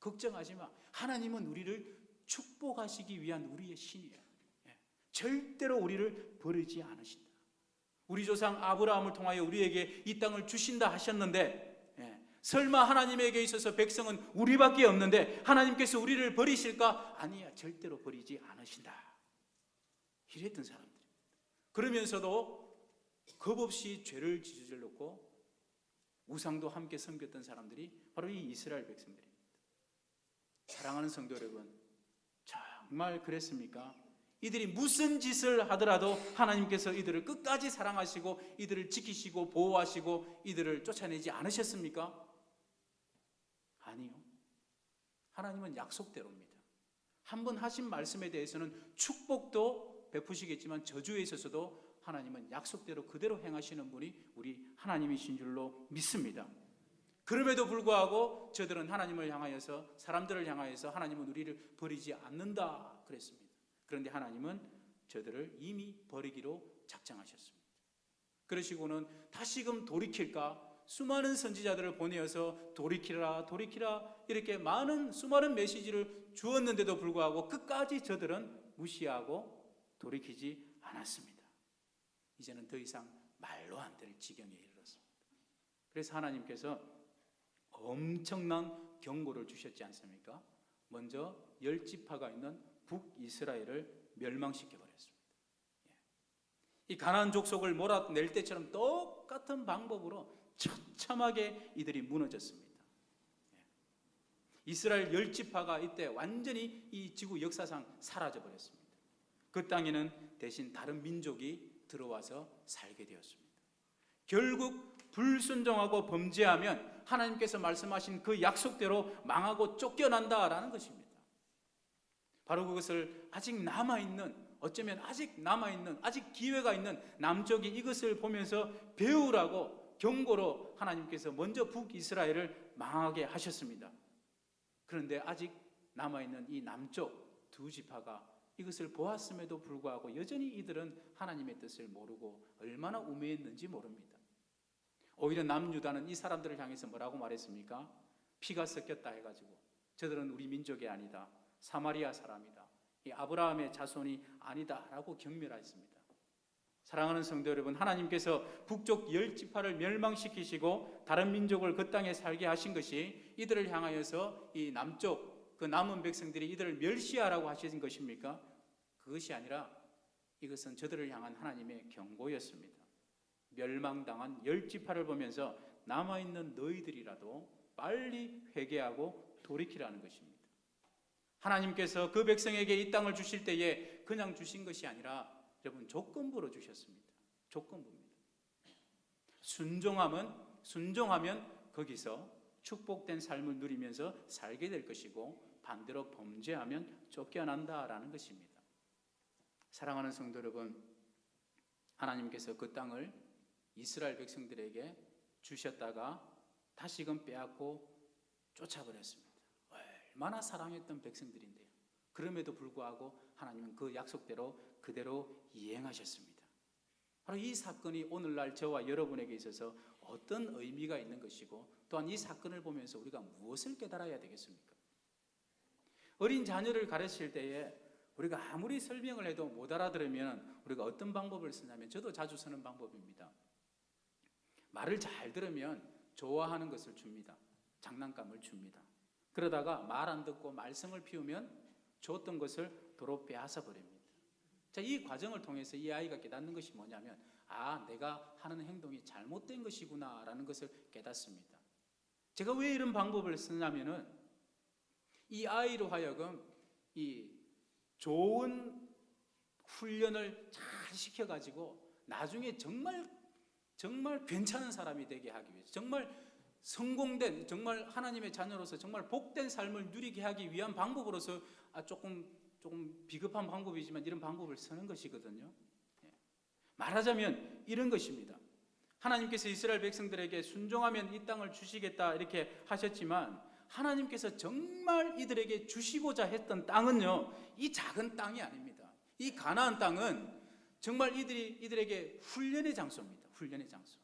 걱정하지 마. 하나님은 우리를 축복하시기 위한 우리의 신이에요. 절대로 우리를 버리지 않으신다. 우리 조상 아브라함을 통하여 우리에게 이 땅을 주신다 하셨는데 설마 하나님에게 있어서 백성은 우리밖에 없는데 하나님께서 우리를 버리실까? 아니야, 절대로 버리지 않으신다. 이랬던 사람들입니다. 그러면서도 겁없이 죄를 저질렀고 우상도 함께 섬겼던 사람들이 바로 이 이스라엘 백성들입니다. 사랑하는 성도 여러분, 정말 그랬습니까? 이들이 무슨 짓을 하더라도 하나님께서 이들을 끝까지 사랑하시고 이들을 지키시고 보호하시고 이들을 쫓아내지 않으셨습니까? 아니요. 하나님은 약속대로입니다. 한번 하신 말씀에 대해서는 축복도 베푸시겠지만 저주에 있어서도 하나님은 약속대로 그대로 행하시는 분이 우리 하나님이신 줄로 믿습니다. 그럼에도 불구하고 저들은 하나님을 향하여서, 사람들을 향하여서 하나님은 우리를 버리지 않는다 그랬습니다. 그런데 하나님은 저들을 이미 버리기로 작정하셨습니다. 그러시고는 다시금 돌이킬까? 수많은 선지자들을 보내어서 돌이키라 돌이키라 이렇게 수많은 메시지를 주었는데도 불구하고 끝까지 저들은 무시하고 돌이키지 않았습니다. 이제는 더 이상 말로 안 될 지경에 이르렀습니다. 그래서 하나님께서 엄청난 경고를 주셨지 않습니까? 먼저 10지파가 있는 북이스라엘을 멸망시켜 버렸습니다. 이 가나안 족속을 몰아낼 때처럼 똑같은 방법으로 처참하게 이들이 무너졌습니다. 이스라엘 10지파가 이때 완전히 이 지구 역사상 사라져 버렸습니다. 그 땅에는 대신 다른 민족이 들어와서 살게 되었습니다. 결국 불순종하고 범죄하면 하나님께서 말씀하신 그 약속대로 망하고 쫓겨난다라는 것입니다. 바로 그것을 아직 남아있는, 어쩌면 아직 남아있는, 아직 기회가 있는 남쪽이 이것을 보면서 배우라고 경고로 하나님께서 먼저 북이스라엘을 망하게 하셨습니다. 그런데 아직 남아있는 이 남쪽 2지파가 이것을 보았음에도 불구하고 여전히 이들은 하나님의 뜻을 모르고 얼마나 우매했는지 모릅니다. 오히려 남유다는 이 사람들을 향해서 뭐라고 말했습니까? 피가 섞였다 해가지고 저들은 우리 민족이 아니다, 사마리아 사람이다, 이 아브라함의 자손이 아니다 라고 경멸하였습니다. 사랑하는 성도 여러분, 하나님께서 북쪽 10지파를 멸망시키시고 다른 민족을 그 땅에 살게 하신 것이 이들을 향하여서 이 남쪽 그 남은 백성들이 이들을 멸시하라고 하신 것입니까? 그것이 아니라 이것은 저들을 향한 하나님의 경고였습니다. 멸망당한 10지파를 보면서 남아있는 너희들이라도 빨리 회개하고 돌이키라는 것입니다. 하나님께서 그 백성에게 이 땅을 주실 때에 그냥 주신 것이 아니라 여러분 조건부로 주셨습니다. 조건부입니다. 순종하면 거기서 축복된 삶을 누리면서 살게 될 것이고 반대로 범죄하면 쫓겨난다라는 것입니다. 사랑하는 성도 여러분, 하나님께서 그 땅을 이스라엘 백성들에게 주셨다가 다시금 빼앗고 쫓아버렸습니다. 얼마나 사랑했던 백성들인데요. 그럼에도 불구하고 하나님은 그 약속대로 그대로 이행하셨습니다. 바로 이 사건이 오늘날 저와 여러분에게 있어서 어떤 의미가 있는 것이고 또한 이 사건을 보면서 우리가 무엇을 깨달아야 되겠습니까? 어린 자녀를 가르칠 때에 우리가 아무리 설명을 해도 못 알아들으면 우리가 어떤 방법을 쓰냐면 저도 자주 쓰는 방법입니다. 말을 잘 들으면 좋아하는 것을 줍니다. 장난감을 줍니다. 그러다가 말 안 듣고 말썽을 피우면 줬던 것을 도로 빼앗아 버립니다. 자, 이 과정을 통해서 이 아이가 깨닫는 것이 뭐냐면 내가 하는 행동이 잘못된 것이구나 라는 것을 깨닫습니다. 제가 왜 이런 방법을 쓰냐면은 이 아이로 하여금 이 좋은 훈련을 잘 시켜가지고 나중에 정말 괜찮은 사람이 되게 하기 위해서, 정말 성공된, 정말 하나님의 자녀로서 정말 복된 삶을 누리게 하기 위한 방법으로서 조금 비겁한 방법이지만 이런 방법을 쓰는 것이거든요. 말하자면 이런 것입니다. 하나님께서 이스라엘 백성들에게 순종하면 이 땅을 주시겠다 이렇게 하셨지만 하나님께서 정말 이들에게 주시고자 했던 땅은요, 이 작은 땅이 아닙니다. 이 가나안 땅은 정말 이들에게 훈련의 장소입니다. 훈련의 장소.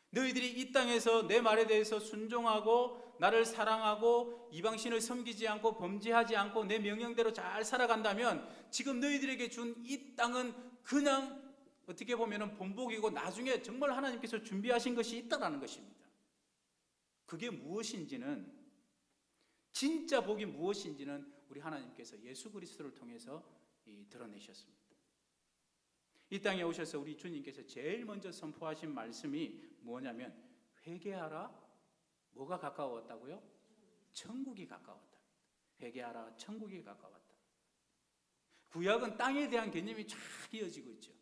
너희들이 이 땅에서 내 말에 대해서 순종하고 나를 사랑하고 이방신을 섬기지 않고 범죄하지 않고 내 명령대로 잘 살아간다면 지금 너희들에게 준 이 땅은 그냥 어떻게 보면 본복이고 나중에 정말 하나님께서 준비하신 것이 있다라는 것입니다. 그게 무엇인지는, 진짜 복이 무엇인지는 우리 하나님께서 예수 그리스도를 통해서 드러내셨습니다. 이 땅에 오셔서 우리 주님께서 제일 먼저 선포하신 말씀이 뭐냐면 회개하라. 뭐가 가까웠다고요? 천국이 가까웠다. 회개하라. 천국이 가까웠다. 구약은 땅에 대한 개념이 쫙 이어지고 있죠.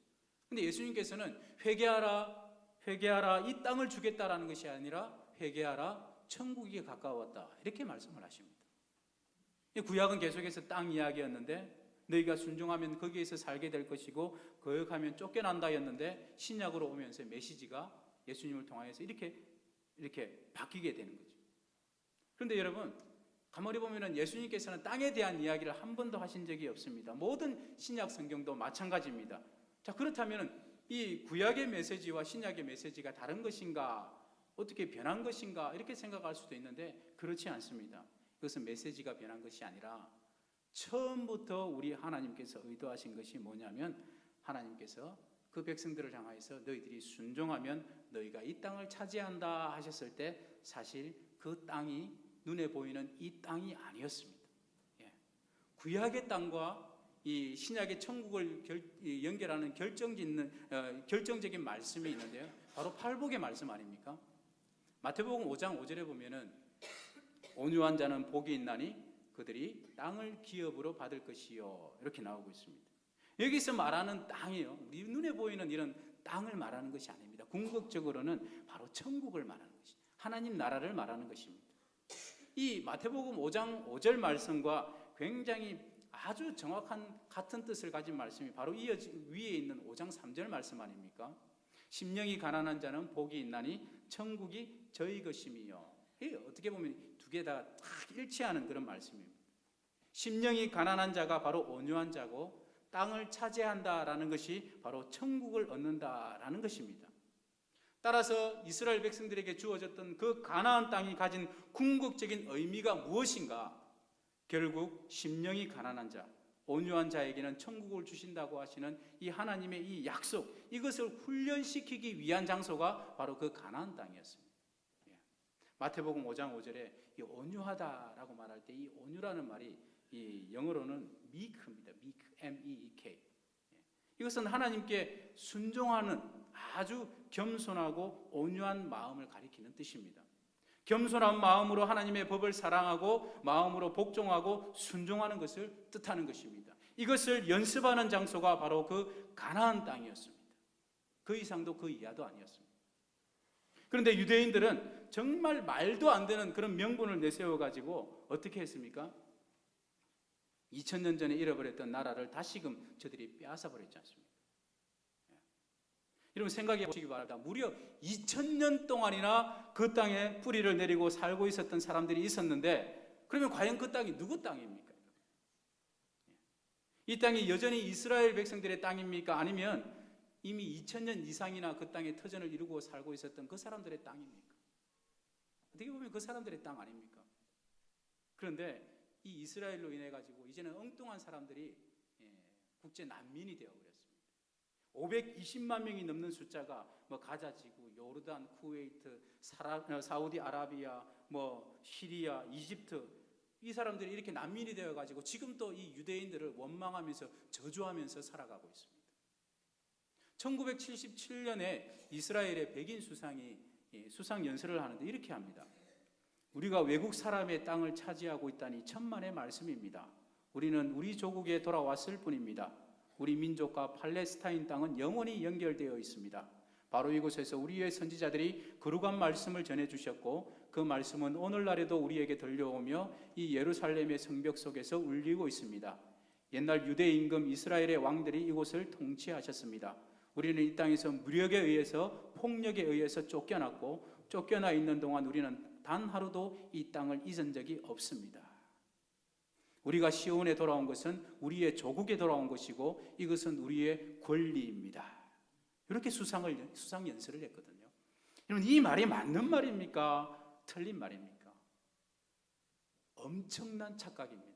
근데 예수님께서는 회개하라, 이 땅을 주겠다라는 것이 아니라 회개하라, 천국이 가까웠다 이렇게 말씀을 하십니다. 구약은 계속해서 땅 이야기였는데 너희가 순종하면 거기에서 살게 될 것이고 거역하면 쫓겨난다였는데 신약으로 오면서 메시지가 예수님을 통하여서 이렇게 바뀌게 되는 거죠. 그런데 여러분 가만히 보면은 예수님께서는 땅에 대한 이야기를 한 번도 하신 적이 없습니다. 모든 신약 성경도 마찬가지입니다. 자, 그렇다면 이 구약의 메시지와 신약의 메시지가 다른 것인가, 어떻게 변한 것인가 이렇게 생각할 수도 있는데 그렇지 않습니다. 그것은 메시지가 변한 것이 아니라 처음부터 우리 하나님께서 의도하신 것이 뭐냐면 하나님께서 그 백성들을 향하여서 너희들이 순종하면 너희가 이 땅을 차지한다 하셨을 때 사실 그 땅이 눈에 보이는 이 땅이 아니었습니다. 구약의 땅과 이 신약의 천국을 연결하는 결정적인 말씀이 있는데요. 바로 팔복의 말씀 아닙니까? 마태복음 5장 5절에 보면은 온유한 자는 복이 있나니 그들이 땅을 기업으로 받을 것이요 이렇게 나오고 있습니다. 여기서 말하는 땅이요, 우리 눈에 보이는 이런 땅을 말하는 것이 아닙니다. 궁극적으로는 바로 천국을 말하는 것이, 하나님 나라를 말하는 것입니다. 이 마태복음 5장 5절 말씀과 굉장히 아주 정확한 같은 뜻을 가진 말씀이 바로 위에 있는 5장 3절 말씀 아닙니까? 심령이 가난한 자는 복이 있나니 천국이 저희 것임이요. 어떻게 보면 두 개 다 일치하는 그런 말씀입니다. 심령이 가난한 자가 바로 온유한 자고 땅을 차지한다라는 것이 바로 천국을 얻는다라는 것입니다. 따라서 이스라엘 백성들에게 주어졌던 그 가나안 땅이 가진 궁극적인 의미가 무엇인가? 결국 심령이 가난한 자, 온유한 자에게는 천국을 주신다고 하시는 이 하나님의 이 약속, 이것을 훈련시키기 위한 장소가 바로 그 가나안 땅이었습니다. 마태복음 5장 5절에 이 온유하다라고 말할 때 이 온유라는 말이 이 영어로는 meek입니다. meek, M-E-E-K. 이것은 하나님께 순종하는 아주 겸손하고 온유한 마음을 가리키는 뜻입니다. 겸손한 마음으로 하나님의 법을 사랑하고 마음으로 복종하고 순종하는 것을 뜻하는 것입니다. 이것을 연습하는 장소가 바로 그 가나안 땅이었습니다. 그 이상도 그 이하도 아니었습니다. 그런데 유대인들은 정말 말도 안 되는 그런 명분을 내세워가지고 어떻게 했습니까? 2000년 전에 잃어버렸던 나라를 다시금 저들이 빼앗아 버렸지 않습니까? 여러분 생각해 보시기 바랍니다. 무려 2000년 동안이나 그 땅에 뿌리를 내리고 살고 있었던 사람들이 있었는데, 그러면 과연 그 땅이 누구 땅입니까? 이 땅이 여전히 이스라엘 백성들의 땅입니까? 아니면 이미 2000년 이상이나 그 땅에 터전을 이루고 살고 있었던 그 사람들의 땅입니까? 어떻게 보면 그 사람들의 땅 아닙니까? 그런데 이 이스라엘로 인해 가지고 이제는 엉뚱한 사람들이 국제 난민이 되어 버렸습니다. 520만 명이 넘는 숫자가 뭐 가자지구, 요르단, 쿠웨이트, 사우디아라비아, 뭐 시리아, 이집트, 이 사람들이 이렇게 난민이 되어 가지고 지금 또 이 유대인들을 원망하면서 저주하면서 살아가고 있습니다. 1977년에 이스라엘의 백인 수상이 수상 연설을 하는데 이렇게 합니다. 우리가 외국 사람의 땅을 차지하고 있다니 천만의 말씀입니다. 우리는 우리 조국에 돌아왔을 뿐입니다. 우리 민족과 팔레스타인 땅은 영원히 연결되어 있습니다. 바로 이곳에서 우리의 선지자들이 거룩한 말씀을 전해주셨고 그 말씀은 오늘날에도 우리에게 들려오며 이 예루살렘의 성벽 속에서 울리고 있습니다. 옛날 유대 임금 이스라엘의 왕들이 이곳을 통치하셨습니다. 우리는 이 땅에서 무력에 의해서 폭력에 의해서 쫓겨났고 쫓겨나 있는 동안 우리는 단 하루도 이 땅을 잊은 적이 없습니다. 우리가 시온에 돌아온 것은 우리의 조국에 돌아온 것이고 이것은 우리의 권리입니다. 이렇게 수상 연설을 했거든요. 여러분, 이 말이 맞는 말입니까? 틀린 말입니까? 엄청난 착각입니다.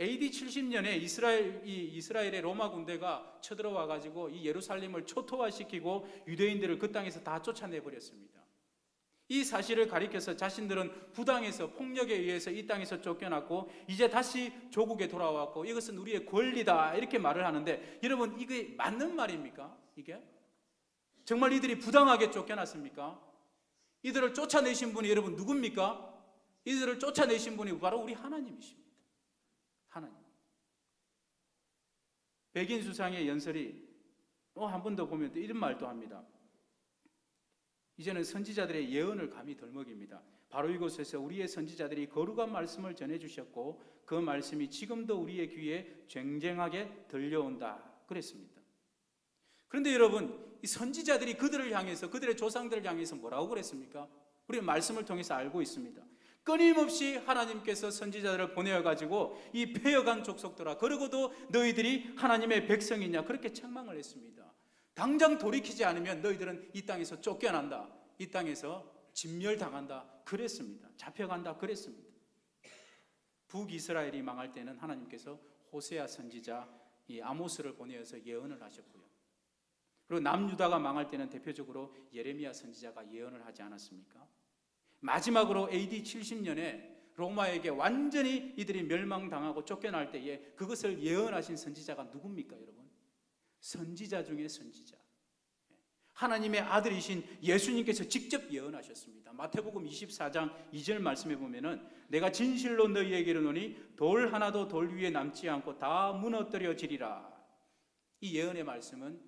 AD 70년에 이스라엘의 로마 군대가 쳐들어와 가지고 이 예루살렘을 초토화시키고 유대인들을 그 땅에서 다 쫓아내 버렸습니다. 이 사실을 가리켜서 자신들은 부당해서 폭력에 의해서 이 땅에서 쫓겨났고 이제 다시 조국에 돌아왔고 이것은 우리의 권리다 이렇게 말을 하는데, 여러분 이게 맞는 말입니까? 이게 정말 이들이 부당하게 쫓겨났습니까? 이들을 쫓아내신 분이 여러분 누굽니까? 이들을 쫓아내신 분이 바로 우리 하나님이십니다. 하나님. 백인 수상의 연설이 한 번 더 보면 이런 말도 합니다. 이제는 선지자들의 예언을 감히 덜먹입니다. 바로 이곳에서 우리의 선지자들이 거룩한 말씀을 전해주셨고 그 말씀이 지금도 우리의 귀에 쟁쟁하게 들려온다 그랬습니다. 그런데 여러분, 이 선지자들이 그들을 향해서, 그들의 조상들을 향해서 뭐라고 그랬습니까? 우리는 말씀을 통해서 알고 있습니다. 끊임없이 하나님께서 선지자들을 보내어가지고 이 패여간 족속들아, 그러고도 너희들이 하나님의 백성이냐 그렇게 책망을 했습니다. 당장 돌이키지 않으면 너희들은 이 땅에서 쫓겨난다, 이 땅에서 진멸당한다 그랬습니다. 잡혀간다 그랬습니다. 북이스라엘이 망할 때는 하나님께서 호세아 선지자 이 아모스를 보내어서 예언을 하셨고요. 그리고 남유다가 망할 때는 대표적으로 예레미야 선지자가 예언을 하지 않았습니까? 마지막으로 AD 70년에 로마에게 완전히 이들이 멸망당하고 쫓겨날 때에 그것을 예언하신 선지자가 누굽니까 여러분? 선지자 중에 선지자, 하나님의 아들이신 예수님께서 직접 예언하셨습니다. 마태복음 24장 2절 말씀에 보면은 내가 진실로 너희에게 이르노니 돌 하나도 돌 위에 남지 않고 다 무너뜨려지리라. 이 예언의 말씀은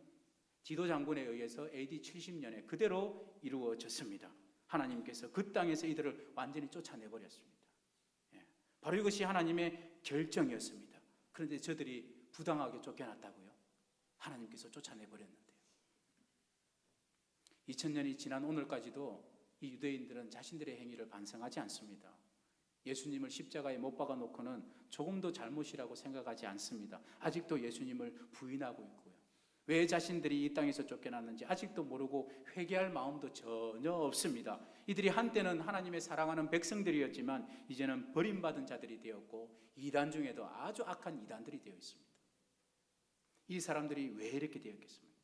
디도 장군에 의해서 AD 70년에 그대로 이루어졌습니다. 하나님께서 그 땅에서 이들을 완전히 쫓아내버렸습니다. 바로 이것이 하나님의 결정이었습니다. 그런데 저들이 부당하게 쫓겨났다고요? 하나님께서 쫓아내버렸는데요. 2000년이 지난 오늘까지도 이 유대인들은 자신들의 행위를 반성하지 않습니다. 예수님을 십자가에 못 박아놓고는 조금도 잘못이라고 생각하지 않습니다. 아직도 예수님을 부인하고 있고요. 왜 자신들이 이 땅에서 쫓겨났는지 아직도 모르고 회개할 마음도 전혀 없습니다. 이들이 한때는 하나님의 사랑하는 백성들이었지만 이제는 버림받은 자들이 되었고 이단 중에도 아주 악한 이단들이 되어 있습니다. 이 사람들이 왜 이렇게 되었겠습니까?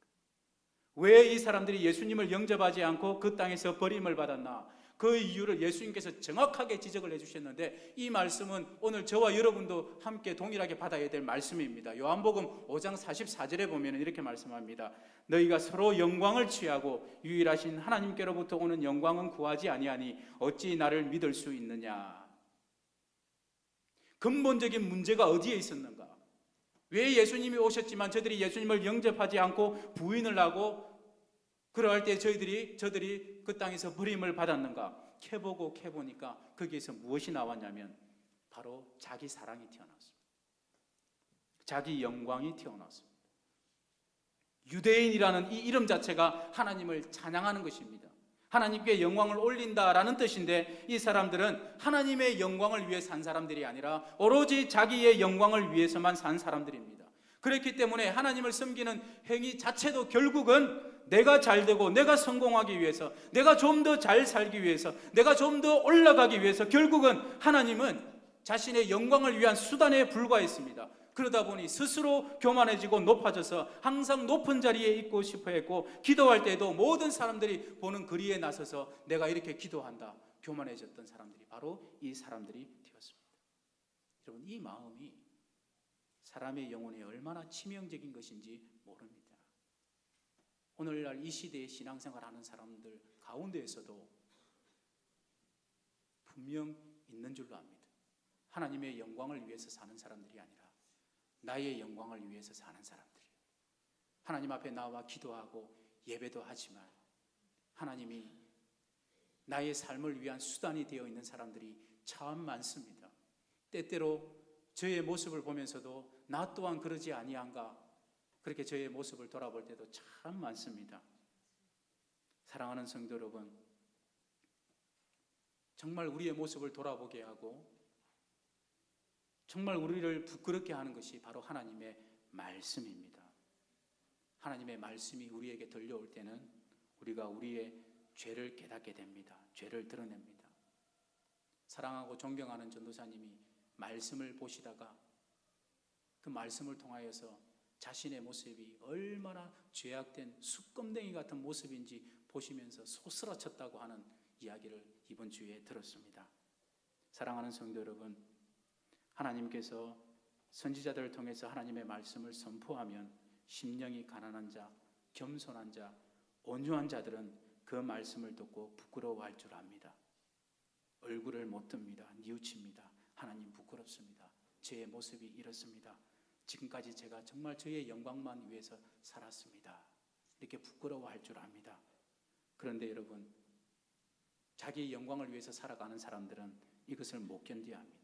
왜 이 사람들이 예수님을 영접하지 않고 그 땅에서 버림을 받았나? 그 이유를 예수님께서 정확하게 지적을 해주셨는데, 이 말씀은 오늘 저와 여러분도 함께 동일하게 받아야 될 말씀입니다. 요한복음 5장 44절에 보면 이렇게 말씀합니다. 너희가 서로 영광을 취하고 유일하신 하나님께로부터 오는 영광은 구하지 아니하니 어찌 나를 믿을 수 있느냐. 근본적인 문제가 어디에 있었는가? 왜 예수님이 오셨지만 저들이 예수님을 영접하지 않고 부인을 하고 그러할 때 저들이 그 땅에서 버림을 받았는가? 캐보니까 거기에서 무엇이 나왔냐면 바로 자기 사랑이 튀어나왔습니다. 자기 영광이 튀어나왔습니다. 유대인이라는 이 이름 자체가 하나님을 찬양하는 것입니다. 하나님께 영광을 올린다라는 뜻인데, 이 사람들은 하나님의 영광을 위해 산 사람들이 아니라 오로지 자기의 영광을 위해서만 산 사람들입니다. 그렇기 때문에 하나님을 섬기는 행위 자체도 결국은 내가 잘되고 내가 성공하기 위해서, 내가 좀 더 잘 살기 위해서, 내가 좀 더 올라가기 위해서, 결국은 하나님은 자신의 영광을 위한 수단에 불과했습니다. 그러다 보니 스스로 교만해지고 높아져서 항상 높은 자리에 있고 싶어 했고, 기도할 때도 모든 사람들이 보는 거리에 나서서 내가 이렇게 기도한다, 교만해졌던 사람들이 바로 이 사람들이 되었습니다. 여러분, 이 마음이 사람의 영혼에 얼마나 치명적인 것인지 모릅니다. 오늘날 이 시대에 신앙생활 하는 사람들 가운데에서도 분명 있는 줄로 압니다. 하나님의 영광을 위해서 사는 사람들이 아니라 나의 영광을 위해서 사는 사람들이에요. 하나님 앞에 나와 기도하고 예배도 하지만 하나님이 나의 삶을 위한 수단이 되어 있는 사람들이 참 많습니다. 때때로 저의 모습을 보면서도 나 또한 그러지 아니한가, 그렇게 저의 모습을 돌아볼 때도 참 많습니다. 사랑하는 성도 여러분, 정말 우리의 모습을 돌아보게 하고 정말 우리를 부끄럽게 하는 것이 바로 하나님의 말씀입니다. 하나님의 말씀이 우리에게 들려올 때는 우리가 우리의 죄를 깨닫게 됩니다. 죄를 드러냅니다. 사랑하고 존경하는 전도사님이 말씀을 보시다가 그 말씀을 통하여서 자신의 모습이 얼마나 죄악된 수검댕이 같은 모습인지 보시면서 소스라쳤다고 하는 이야기를 이번 주에 들었습니다. 사랑하는 성도 여러분, 하나님께서 선지자들을 통해서 하나님의 말씀을 선포하면 심령이 가난한 자, 겸손한 자, 온유한 자들은 그 말씀을 듣고 부끄러워할 줄 압니다. 얼굴을 못 듭니다. 뉘우칩니다. 하나님 부끄럽습니다. 제 모습이 이렇습니다. 지금까지 제가 정말 저의 영광만 위해서 살았습니다. 이렇게 부끄러워할 줄 압니다. 그런데 여러분, 자기 영광을 위해서 살아가는 사람들은 이것을 못 견뎌야 합니다.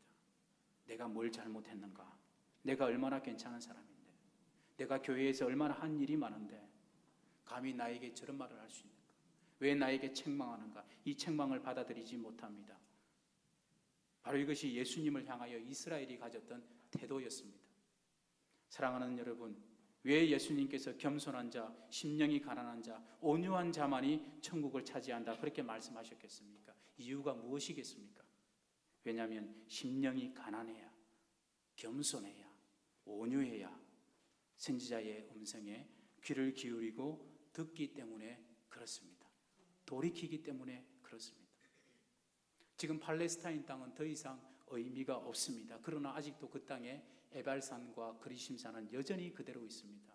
내가 뭘 잘못했는가? 내가 얼마나 괜찮은 사람인데, 내가 교회에서 얼마나 한 일이 많은데 감히 나에게 저런 말을 할 수 있는가? 왜 나에게 책망하는가? 이 책망을 받아들이지 못합니다. 바로 이것이 예수님을 향하여 이스라엘이 가졌던 태도였습니다. 사랑하는 여러분, 왜 예수님께서 겸손한 자, 심령이 가난한 자, 온유한 자만이 천국을 차지한다 그렇게 말씀하셨겠습니까? 이유가 무엇이겠습니까? 왜냐하면 심령이 가난해야, 겸손해야, 온유해야 선지자의 음성에 귀를 기울이고 듣기 때문에 그렇습니다. 돌이키기 때문에 그렇습니다. 지금 팔레스타인 땅은 더 이상 의미가 없습니다. 그러나 아직도 그 땅에 에발산과 그리심산은 여전히 그대로 있습니다.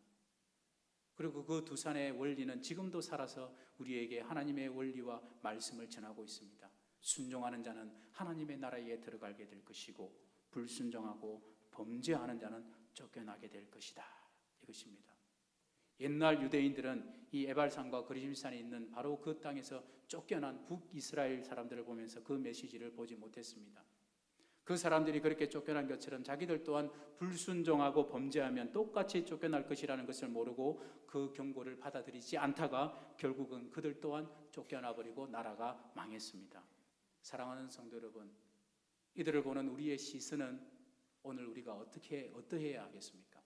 그리고 그 두 산의 원리는 지금도 살아서 우리에게 하나님의 원리와 말씀을 전하고 있습니다. 순종하는 자는 하나님의 나라에 들어가게 될 것이고, 불순종하고 범죄하는 자는 쫓겨나게 될 것이다. 이것입니다. 옛날 유대인들은 이 에발산과 그리심산에 있는 바로 그 땅에서 쫓겨난 북이스라엘 사람들을 보면서 그 메시지를 보지 못했습니다. 그 사람들이 그렇게 쫓겨난 것처럼 자기들 또한 불순종하고 범죄하면 똑같이 쫓겨날 것이라는 것을 모르고 그 경고를 받아들이지 않다가 결국은 그들 또한 쫓겨나 버리고 나라가 망했습니다. 사랑하는 성도 여러분, 이들을 보는 우리의 시선은 오늘 우리가 어떠해야 하겠습니까?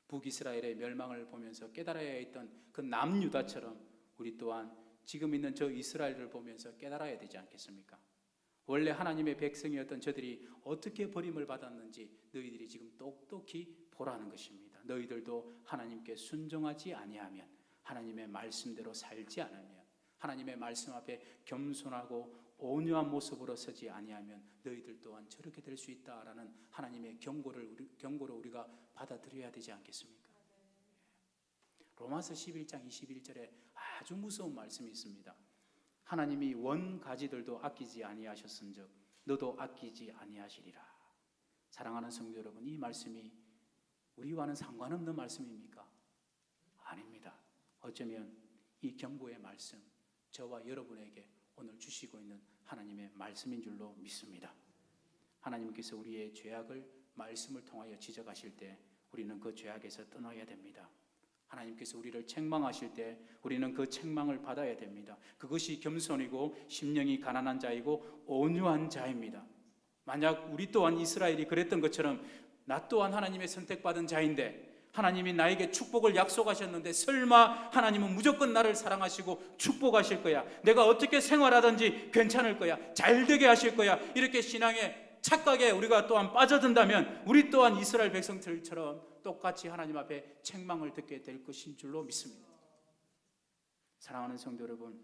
북이스라엘의 멸망을 보면서 깨달아야 했던 그 남유다처럼 우리 또한 지금 있는 저 이스라엘을 보면서 깨달아야 되지 않겠습니까? 원래 하나님의 백성이었던 저들이 어떻게 버림을 받았는지 너희들이 지금 똑똑히 보라는 것입니다. 너희들도 하나님께 순종하지 아니하면, 하나님의 말씀대로 살지 않으면 하나님의 말씀 앞에 겸손하고 온유한 모습으로 서지 아니하면 너희들 또한 저렇게 될 수 있다라는 하나님의 경고를 우리가 받아들여야 되지 않겠습니까? 로마서 11장 21절에 아주 무서운 말씀이 있습니다. 하나님이 원가지들도 아끼지 아니하셨은즉 너도 아끼지 아니하시리라. 사랑하는 성도 여러분, 이 말씀이 우리와는 상관없는 말씀입니까? 아닙니다. 어쩌면 이 경고의 말씀, 저와 여러분에게 오늘 주시고 있는 하나님의 말씀인 줄로 믿습니다. 하나님께서 우리의 죄악을 말씀을 통하여 지적하실 때 우리는 그 죄악에서 떠나야 됩니다. 하나님께서 우리를 책망하실 때 우리는 그 책망을 받아야 됩니다. 그것이 겸손이고 심령이 가난한 자이고 온유한 자입니다. 만약 우리 또한 이스라엘이 그랬던 것처럼 나 또한 하나님의 선택받은 자인데 하나님이 나에게 축복을 약속하셨는데 설마 하나님은 무조건 나를 사랑하시고 축복하실 거야, 내가 어떻게 생활하든지 괜찮을 거야, 잘 되게 하실 거야, 이렇게 신앙의 착각에 우리가 또한 빠져든다면 우리 또한 이스라엘 백성들처럼 똑같이 하나님 앞에 책망을 듣게 될 것인 줄로 믿습니다. 사랑하는 성도 여러분,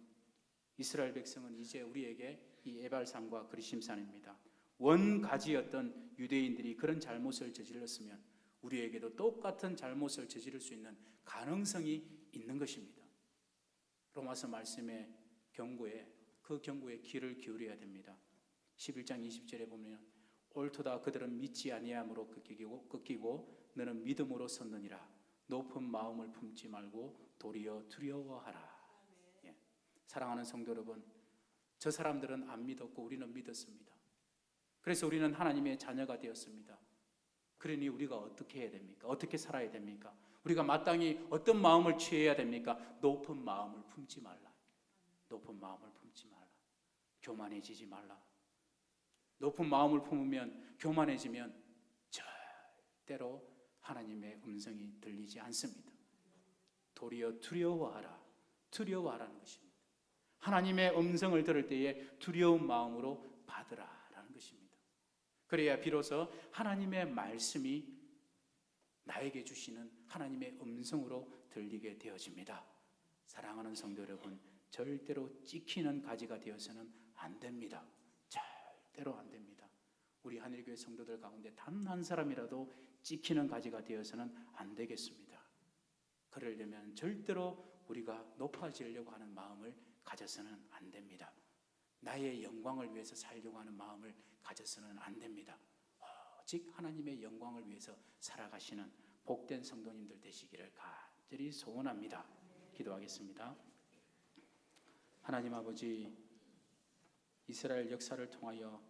이스라엘 백성은 이제 우리에게 이 에발산과 그리심산입니다. 원가지였던 유대인들이 그런 잘못을 저질렀으면 우리에게도 똑같은 잘못을 저지를 수 있는 가능성이 있는 것입니다. 로마서 말씀의 경고에 그 경고에 귀를 기울여야 됩니다. 11장 20절에 보면 옳도다 그들은 믿지 아니함으로 꺾이고 너는 믿음으로 섰느니라. 높은 마음을 품지 말고 도리어 두려워하라. 예. 사랑하는 성도 여러분, 저 사람들은 안 믿었고 우리는 믿었습니다. 그래서 우리는 하나님의 자녀가 되었습니다. 그러니 우리가 어떻게 해야 됩니까? 어떻게 살아야 됩니까? 우리가 마땅히 어떤 마음을 취해야 됩니까? 높은 마음을 품지 말라. 높은 마음을 품지 말라. 교만해지지 말라. 높은 마음을 품으면, 교만해지면 절대로 하나님의 음성이 들리지 않습니다. 도리어 두려워하라. 두려워하라는 것입니다. 하나님의 음성을 들을 때에 두려운 마음으로 받으라라는 것입니다. 그래야 비로소 하나님의 말씀이 나에게 주시는 하나님의 음성으로 들리게 되어집니다. 사랑하는 성도 여러분, 절대로 찍히는 가지가 되어서는 안 됩니다. 절대로 안 됩니다. 우리 하늘교회 성도들 가운데 단 한 사람이라도 찍히는 가지가 되어서는 안 되겠습니다. 그러려면 절대로 우리가 높아지려고 하는 마음을 가져서는 안 됩니다. 나의 영광을 위해서 살려고 하는 마음을 가져서는 안 됩니다. 오직 하나님의 영광을 위해서 살아가시는 복된 성도님들 되시기를 간절히 소원합니다. 기도하겠습니다. 하나님 아버지, 이스라엘 역사를 통하여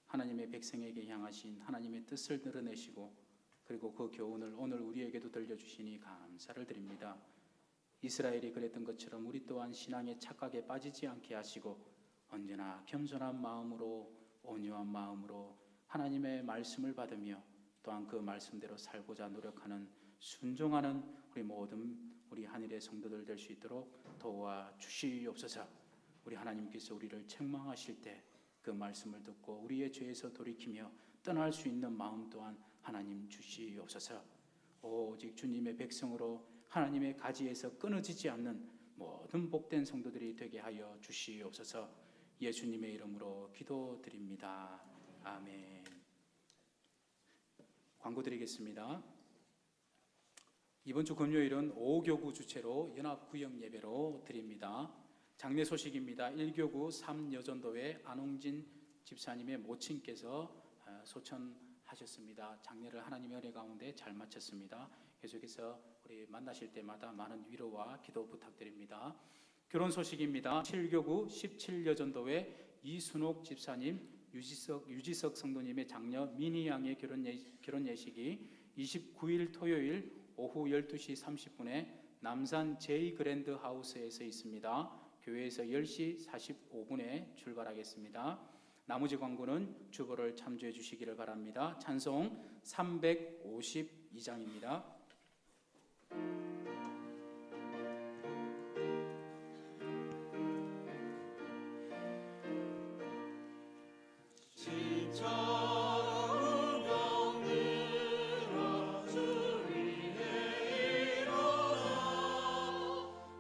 하나님의 백성에게 향하신 하나님의 뜻을 드러내시고 그리고 그 교훈을 오늘 우리에게도 들려주시니 감사를 드립니다. 이스라엘이 그랬던 것처럼 우리 또한 신앙의 착각에 빠지지 않게 하시고 언제나 겸손한 마음으로 온유한 마음으로 하나님의 말씀을 받으며 또한 그 말씀대로 살고자 노력하는 순종하는 우리 모든 우리 하늘의 성도들 될 수 있도록 도와주시옵소서. 우리 하나님께서 우리를 책망하실 때 그 말씀을 듣고 우리의 죄에서 돌이키며 떠날 수 있는 마음 또한 하나님 주시옵소서. 오직 주님의 백성으로 하나님의 가지에서 끊어지지 않는 모든 복된 성도들이 되게 하여 주시옵소서. 예수님의 이름으로 기도드립니다. 아멘. 광고 드리겠습니다. 이번 주 금요일은 5교구 주체로 연합구역 예배로 드립니다. 장례 소식입니다. 1교구 3여전도회 안홍진 집사님의 모친께서 소천하셨습니다. 장례를 하나님의 은혜 가운데 잘 마쳤습니다. 계속해서 우리 만나실 때마다 많은 위로와 기도 부탁드립니다. 결혼 소식입니다. 7교구 17여전도회 이순옥 집사님, 유지석 성도님의 장녀 미니 양의 결혼 예식이 29일 토요일 오후 12시 30분에 남산 제이그랜드 하우스에서 있습니다. 교회에서 10시 45분에 출발하겠습니다. 나머지 광고는 주보를 참조해 주시기를 바랍니다. 찬송 352장입니다.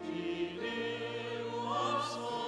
기대 없어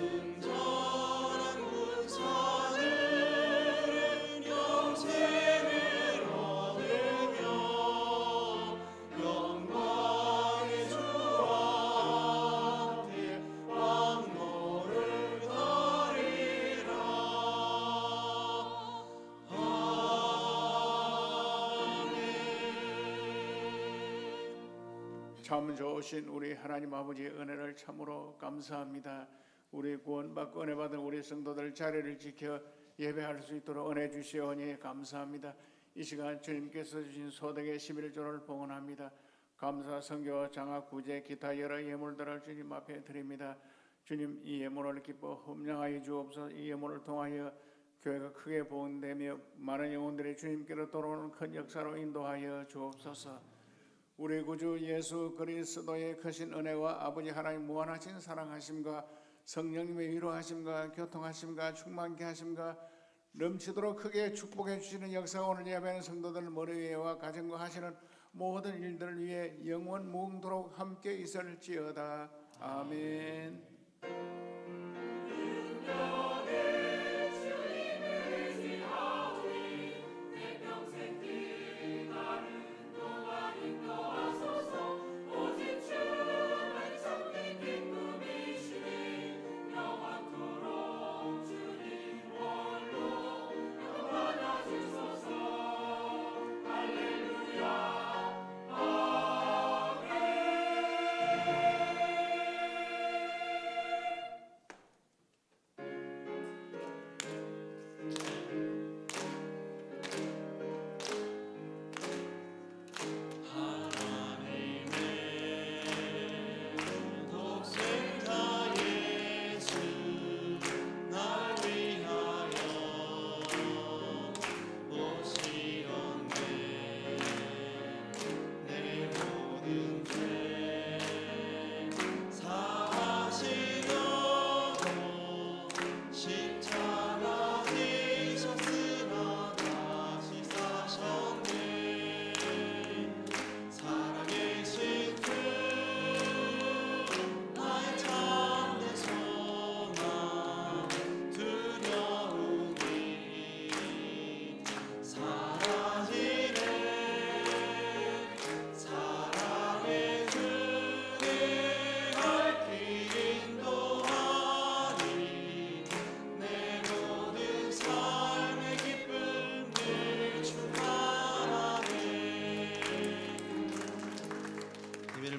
승전한 군사들은 영생을 얻으며 영광의 주 앞에 왕노를 따리라. 참 좋으신 우리 하나님 아버지의 은혜를 참으로 감사합니다. 우리 구원받고 은혜 받은 우리 성도들 자리를 지켜 예배할 수 있도록 은혜 주시오니 감사합니다. 이 시간 주님께서 주신 소득의 11조를 봉헌합니다. 감사, 성교, 장학, 구제, 기타 여러 예물들을 주님 앞에 드립니다. 주님, 이 예물을 기뻐 흠량하여 주옵소서. 이 예물을 통하여 교회가 크게 보응되며 많은 영혼들이 주님께로 돌아오는 큰 역사로 인도하여 주옵소서. 우리 구주 예수 그리스도의 크신 은혜와 아버지 하나님 무한하신 사랑하심과 성령님의 위로하심과 교통하심과 충만케 하심과 넘치도록 크게 축복해 주시는 역사가 오늘 예배하는 성도들 머리 위에와 가정과 하시는 모든 일들을 위해 영원 무궁토록 함께 있을지어다. 아멘.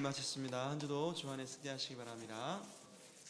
마쳤습니다. 한 주도 주 안에 승리하시기 바랍니다.